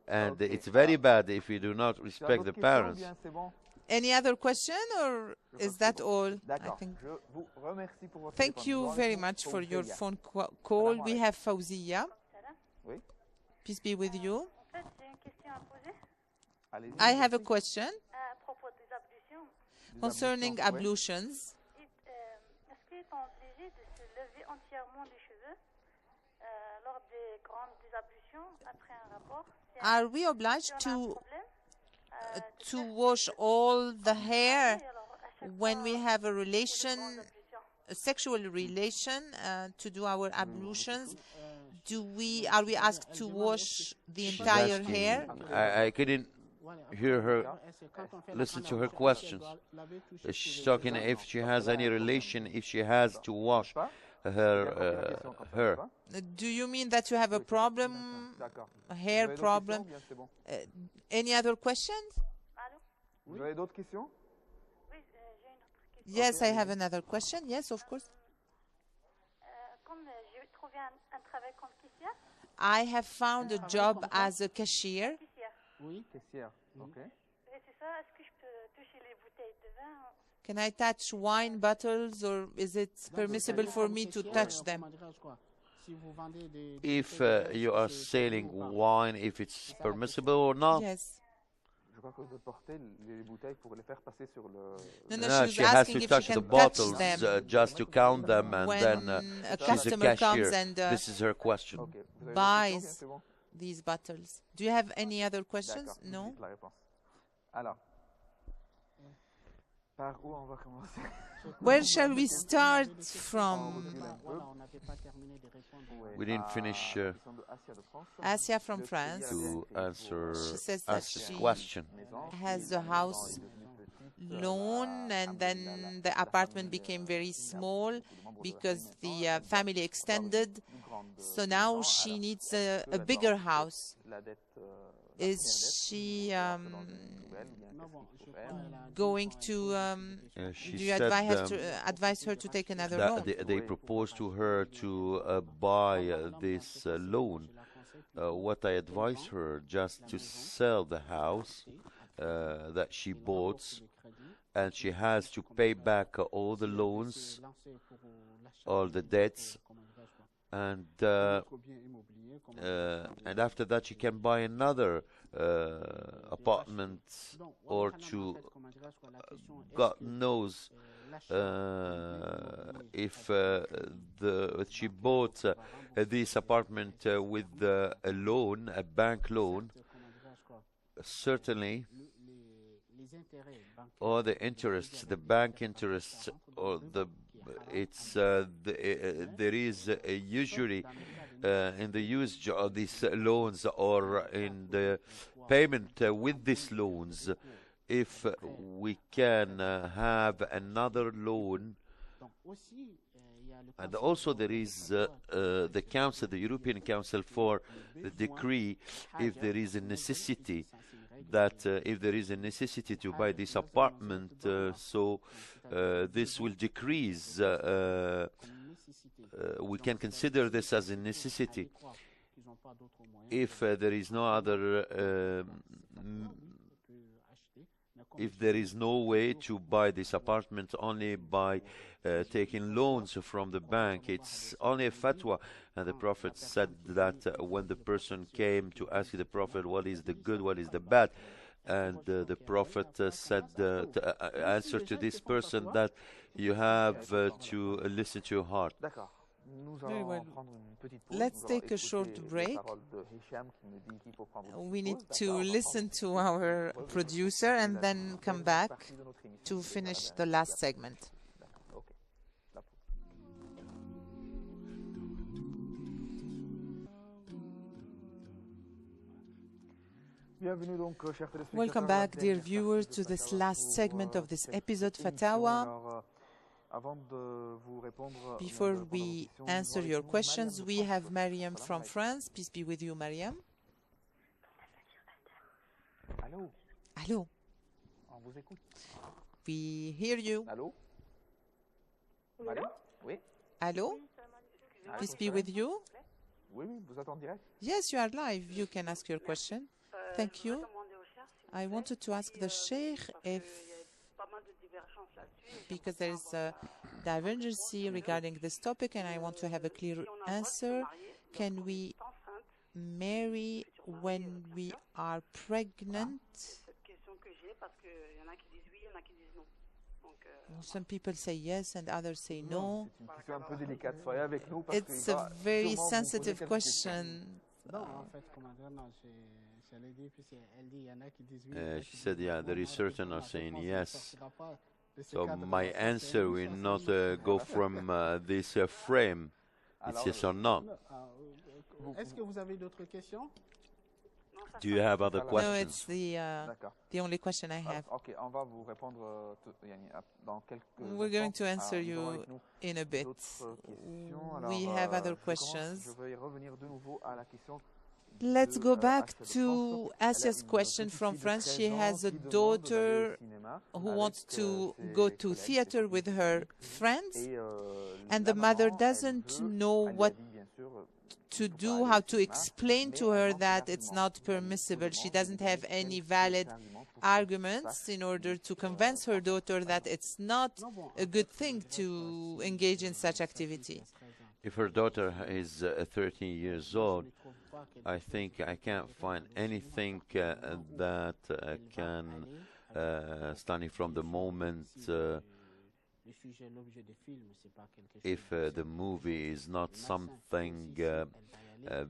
and it's very bad if we do not Tu as respect d'autres the questions? parents. Bien, c'est bon. Any other question, or is that all? I D'accord. think. Je vous remercie pour votre Thank téléphone. you Nous very aurons much for your Fawzia. phone call. Salam We have Fawziya. Oui. Peace be with you. En fait, j'ai une question à poser Allez-y. I have a question à propos des ablutions. concerning ablutions, ablutions. Est-ce qu'ils sont obligés de se lever entièrement les cheveux lors des grandes ablutions après un rapport? Are we obliged Si on a un to problème, to wash all the hair alors à chaque when fois, we have a les relation, grandes ablutions. a sexual relation, to do our ablutions? Are we asked to wash the entire Asking- hair? I couldn't hear her. Listen to her questions. She's talking if she has any relation, if she has to wash her hair. Do you mean that you have a problem, D'accord. a Vous hair avez d'autres problem? questions? Bien, c'est bon. Any other questions? Allô? Vous avez d'autres questions? Oui, j'ai une autre question. Yes, I have another question. Yes, of course. trouvé un travail comme caissière. I have found a job as a cashier. Caissière. Oui. Caissière. Ok. Et c'est ça, est-ce que je peux toucher les bouteilles de vin? Can I touch wine bottles, or is it permissible for me to touch them? If you are selling wine, if it's permissible or not. Yes. Je crois que de porter les bouteilles pour les faire passer sur le. No, no, No, she she was has asking to if touch she the can touch bottles them just to count them, and when then a she's a customer cashier. comes and This is her question. Ok. Vous avez d'autres questions? Bien, buys c'est bon. these bottles. Do you have any other questions? D'accord. No? Dites la réponse. Alors. Par où on va commencer? Where shall we start from? We didn't finish La question de Asia de France. Asia from France to answer She says that Asia's she question. has a house loan, and then the apartment became very small because the family extended. So now she needs a bigger house. La dette. Is she going to? She Do you said advise her to take another that loan? they proposed to her to buy this loan. What I advise her, just to sell the house that she bought, and she has to pay back all the loans, all the debts, and after that she can buy another apartment or two. God knows if she bought this apartment with a loan, a bank loan, certainly all the interests, the bank interests, or there is usually in the usage of these loans or in the payment with these loans, if we can have another loan. And also there is the Council, the European Council, for the decree, if there is a necessity, that if there is a necessity to buy this apartment, so this will decrease. We can consider this as a necessity. If there is no other, if there is no way to buy this apartment only by taking loans from the bank, it's only a fatwa. And the Prophet said that when the person came to ask the Prophet what is the good, what is the bad, and the Prophet said answer to this person that you have to listen to your heart. Very well. Let's take a short break. We need to listen to our producer and then come back to finish the last segment. Welcome back, dear viewers, to this last segment of this episode, Fatawa. Before we answer your questions, we have Mariam from France. Peace be with you, Mariam. Allô? Allô? On vous écoute. We hear you. Allô? Allô? Oui? Allô? Peace be with you. Oui, oui, vous êtes en direct. Yes, you are live. You can ask your question. Thank you. I wanted to ask the Sheikh if, because there is a divergency regarding this topic and I want to have a clear answer, can we marry when we are pregnant? Some people say yes and others say no. It's a very sensitive question. She said, yeah, there is certain are saying yes. So my answer will not go from this frame. It's yes or no. Do you have other questions? No, it's the only question I have. Okay, on va vous répondre dans quelques We're going to answer you in a bit. We have other questions. Je vais revenir de nouveau à la question. Let's go back to Asia's question from France. She has a daughter who wants to go to theater with her friends, and the mother doesn't know what to do, how to explain to her that it's not permissible. She doesn't have any valid arguments in order to convince her daughter that it's not a good thing to engage in such activity. If her daughter is 13 years old, I think I can't find anything that can, starting from the moment if the movie is not something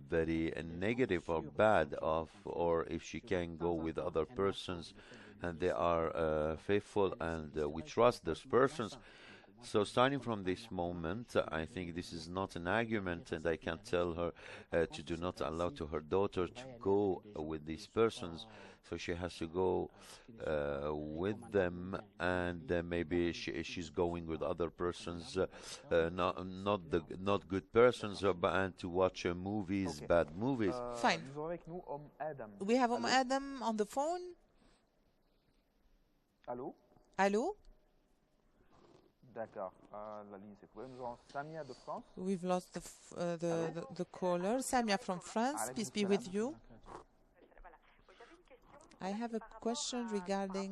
very negative or bad, or if she can go with other persons and they are faithful and we trust those persons. So starting from this moment, I think this is not an argument, and I can tell her to do not allow to her daughter to go with these persons. So she has to go with them, and maybe she's going with other persons, not good persons, and to watch movies, bad movies. Fine. We have Adam on the phone. Allô? Allô? D'accord. La ligne s'est coupée. Nous avons Samia de France. We've lost the caller. Samia from France, peace be with you. I have a question regarding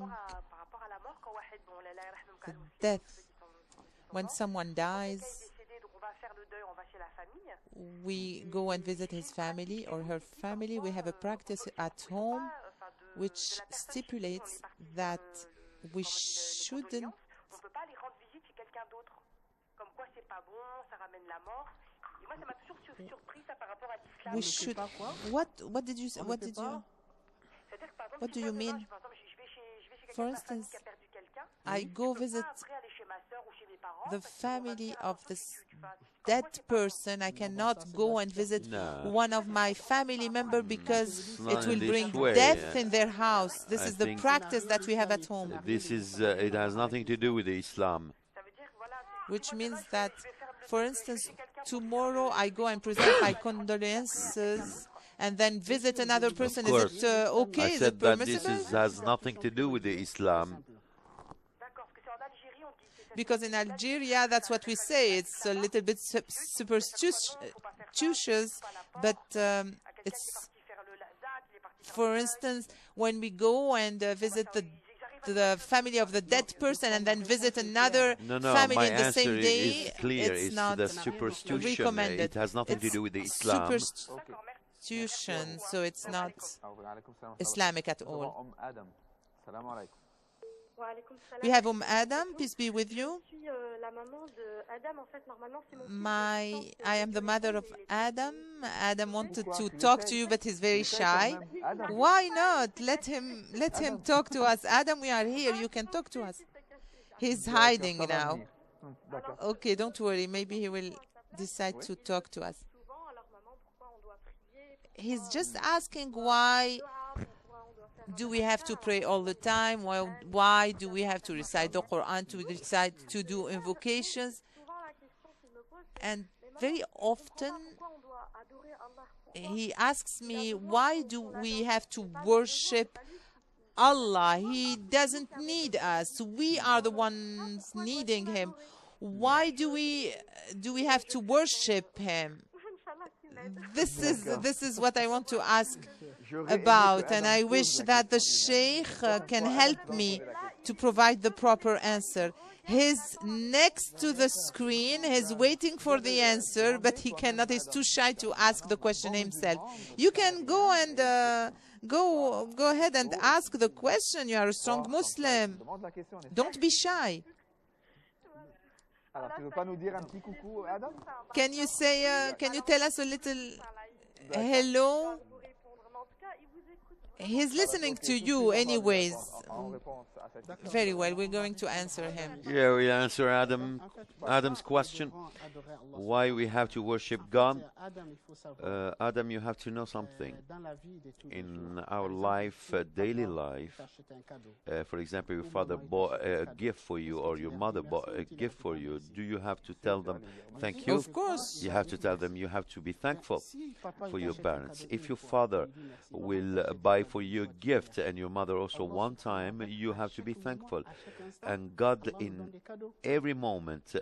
the death. When someone dies, we go and visit his family or her family. We have a practice at home which stipulates that we shouldn't. We should. What did you say? What do you mean? For instance, I go visit the family of this dead person. I cannot go and visit one of my family members because it will bring death in their house. This is the practice that we have at home. This is, it has nothing to do with Islam. Which means that, for instance, tomorrow I go and present my condolences and then visit another person. Is it okay? I Is said it that permissible? this has nothing to do with Islam. Because in Algeria, that's what we say. It's a little bit superstitious, but it's, for instance, when we go and visit the family of the dead person and then visit another family in the same day, is clear. it's not the superstition. recommended. It has nothing to do with the Islam. Superstition, so it's not Islamic at all. We have Adam, peace be with you. I am the mother of Adam. Adam wanted to talk to you, but he's very shy. Why not? Let him talk to us. Adam, we are here. You can talk to us. He's hiding now. Okay, don't worry. Maybe he will decide to talk to us. He's just asking why do we have to pray all the time? Why do we have to recite the Quran, to decide to do invocations? And very often he asks me, why do we have to worship Allah? He doesn't need us. We are the ones needing him. Why do we have to worship him? This is what I want to ask about, and I wish that the Sheikh can help me to provide the proper answer. He's next to the screen, he's waiting for the answer, but he cannot, he's too shy to ask the question himself. You can go and go ahead and ask the question. You are a strong Muslim. Don't be shy. Can you say, can you tell us a little hello? He's listening to you anyways. Very well, we're going to answer him. Yeah, we answer Adam's question. Why we have to worship God? Adam, you have to know something. In our life, daily life, for example, your father bought a gift for you or your mother bought a gift for you. Do you have to tell them thank you? Of course. You have to tell them you have to be thankful for your parents. If your father will will buy for you a gift, and your mother also one time, you have to be thankful. And God in every moment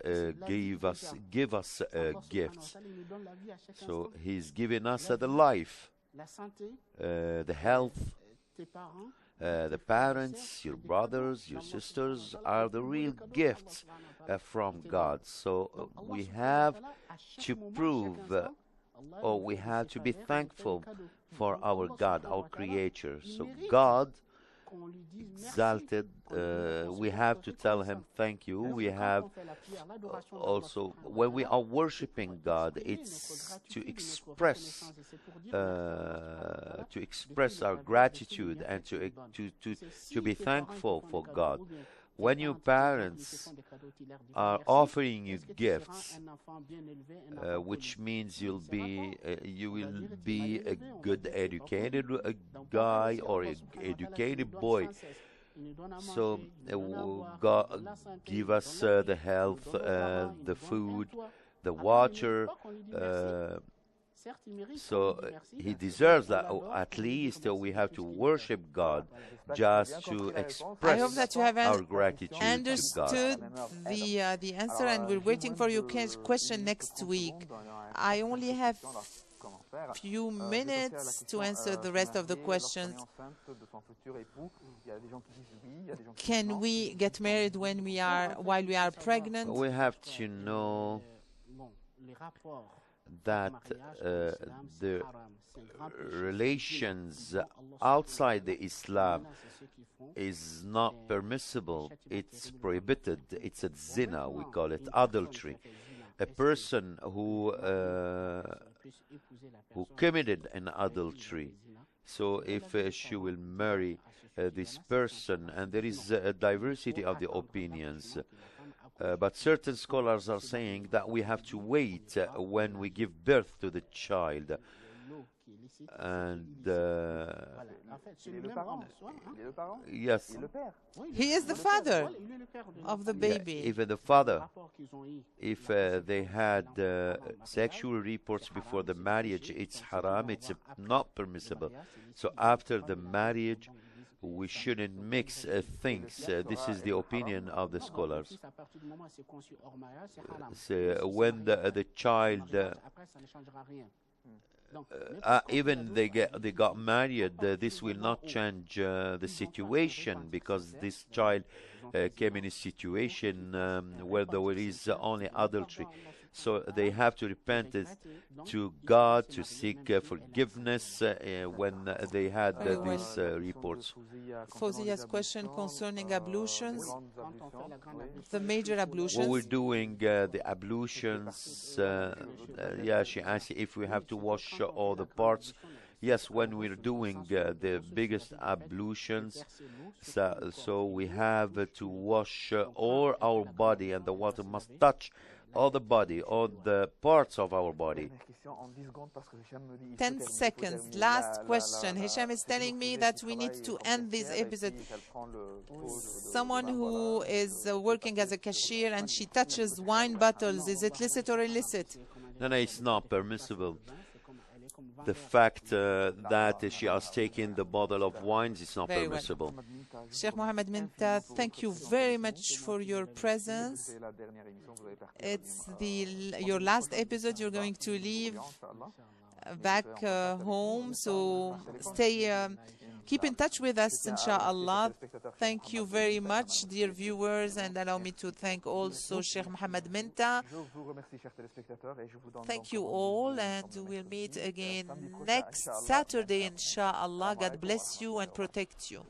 give us gifts. So He's giving us the life, the health. The parents, your brothers, your sisters are the real gifts from God. So we have to prove, or we have to be thankful for our God, our Creator. So God exalted, we have to tell Him thank you. We have also, when we are worshiping God, it's to express our gratitude and to be thankful for God. When your parents are offering you gifts, which means you will be a good educated guy or an educated boy. So God give us the health, the food, the water. So He deserves that. At least we have to worship God, just to express I hope that you have our gratitude understood to God. the answer, and we're waiting for your question next week. I only have few minutes to answer the rest of the questions. Can we get married while we are pregnant? We have to know that the relations outside the Islam is not permissible. It's prohibited. It's a zina, we call it adultery. A person who committed an adultery, so if she will marry this person, and there is a diversity of the opinions, but certain scholars are saying that we have to wait when we give birth to the child. And yes, he is the father of the baby. Yeah, even the father, if they had sexual reports before the marriage, it's haram, it's not permissible. So after the marriage, we shouldn't mix things. This is the opinion of the scholars. So when the child, even they got married, this will not change the situation, because this child came in a situation where there is only adultery. So they have to repent to God, to seek forgiveness when they had these reports. Fauzia's question concerning ablutions, the major ablutions. When we're doing the ablutions, yeah, she asked if we have to wash all the parts. Yes, when we're doing the biggest ablutions, so we have to wash all our body, and the water must touch all the body, all the parts of our body. 10 seconds. Last question. Hisham is telling me that we need to end this episode. Someone who is working as a cashier and she touches wine bottles, is it licit or illicit? No, it's not permissible. The fact that she has taken the bottle of wines is not permissible. Well. Sheikh Mohammed Minta, thank you very much for your presence. It's your last episode. You're going to leave back home, so keep in touch with us, inshallah. Thank you very much, dear viewers, and allow me to thank also Sheikh Mohammed Minta. Thank you all, and we'll meet again next Saturday, inshallah. God bless you and protect you.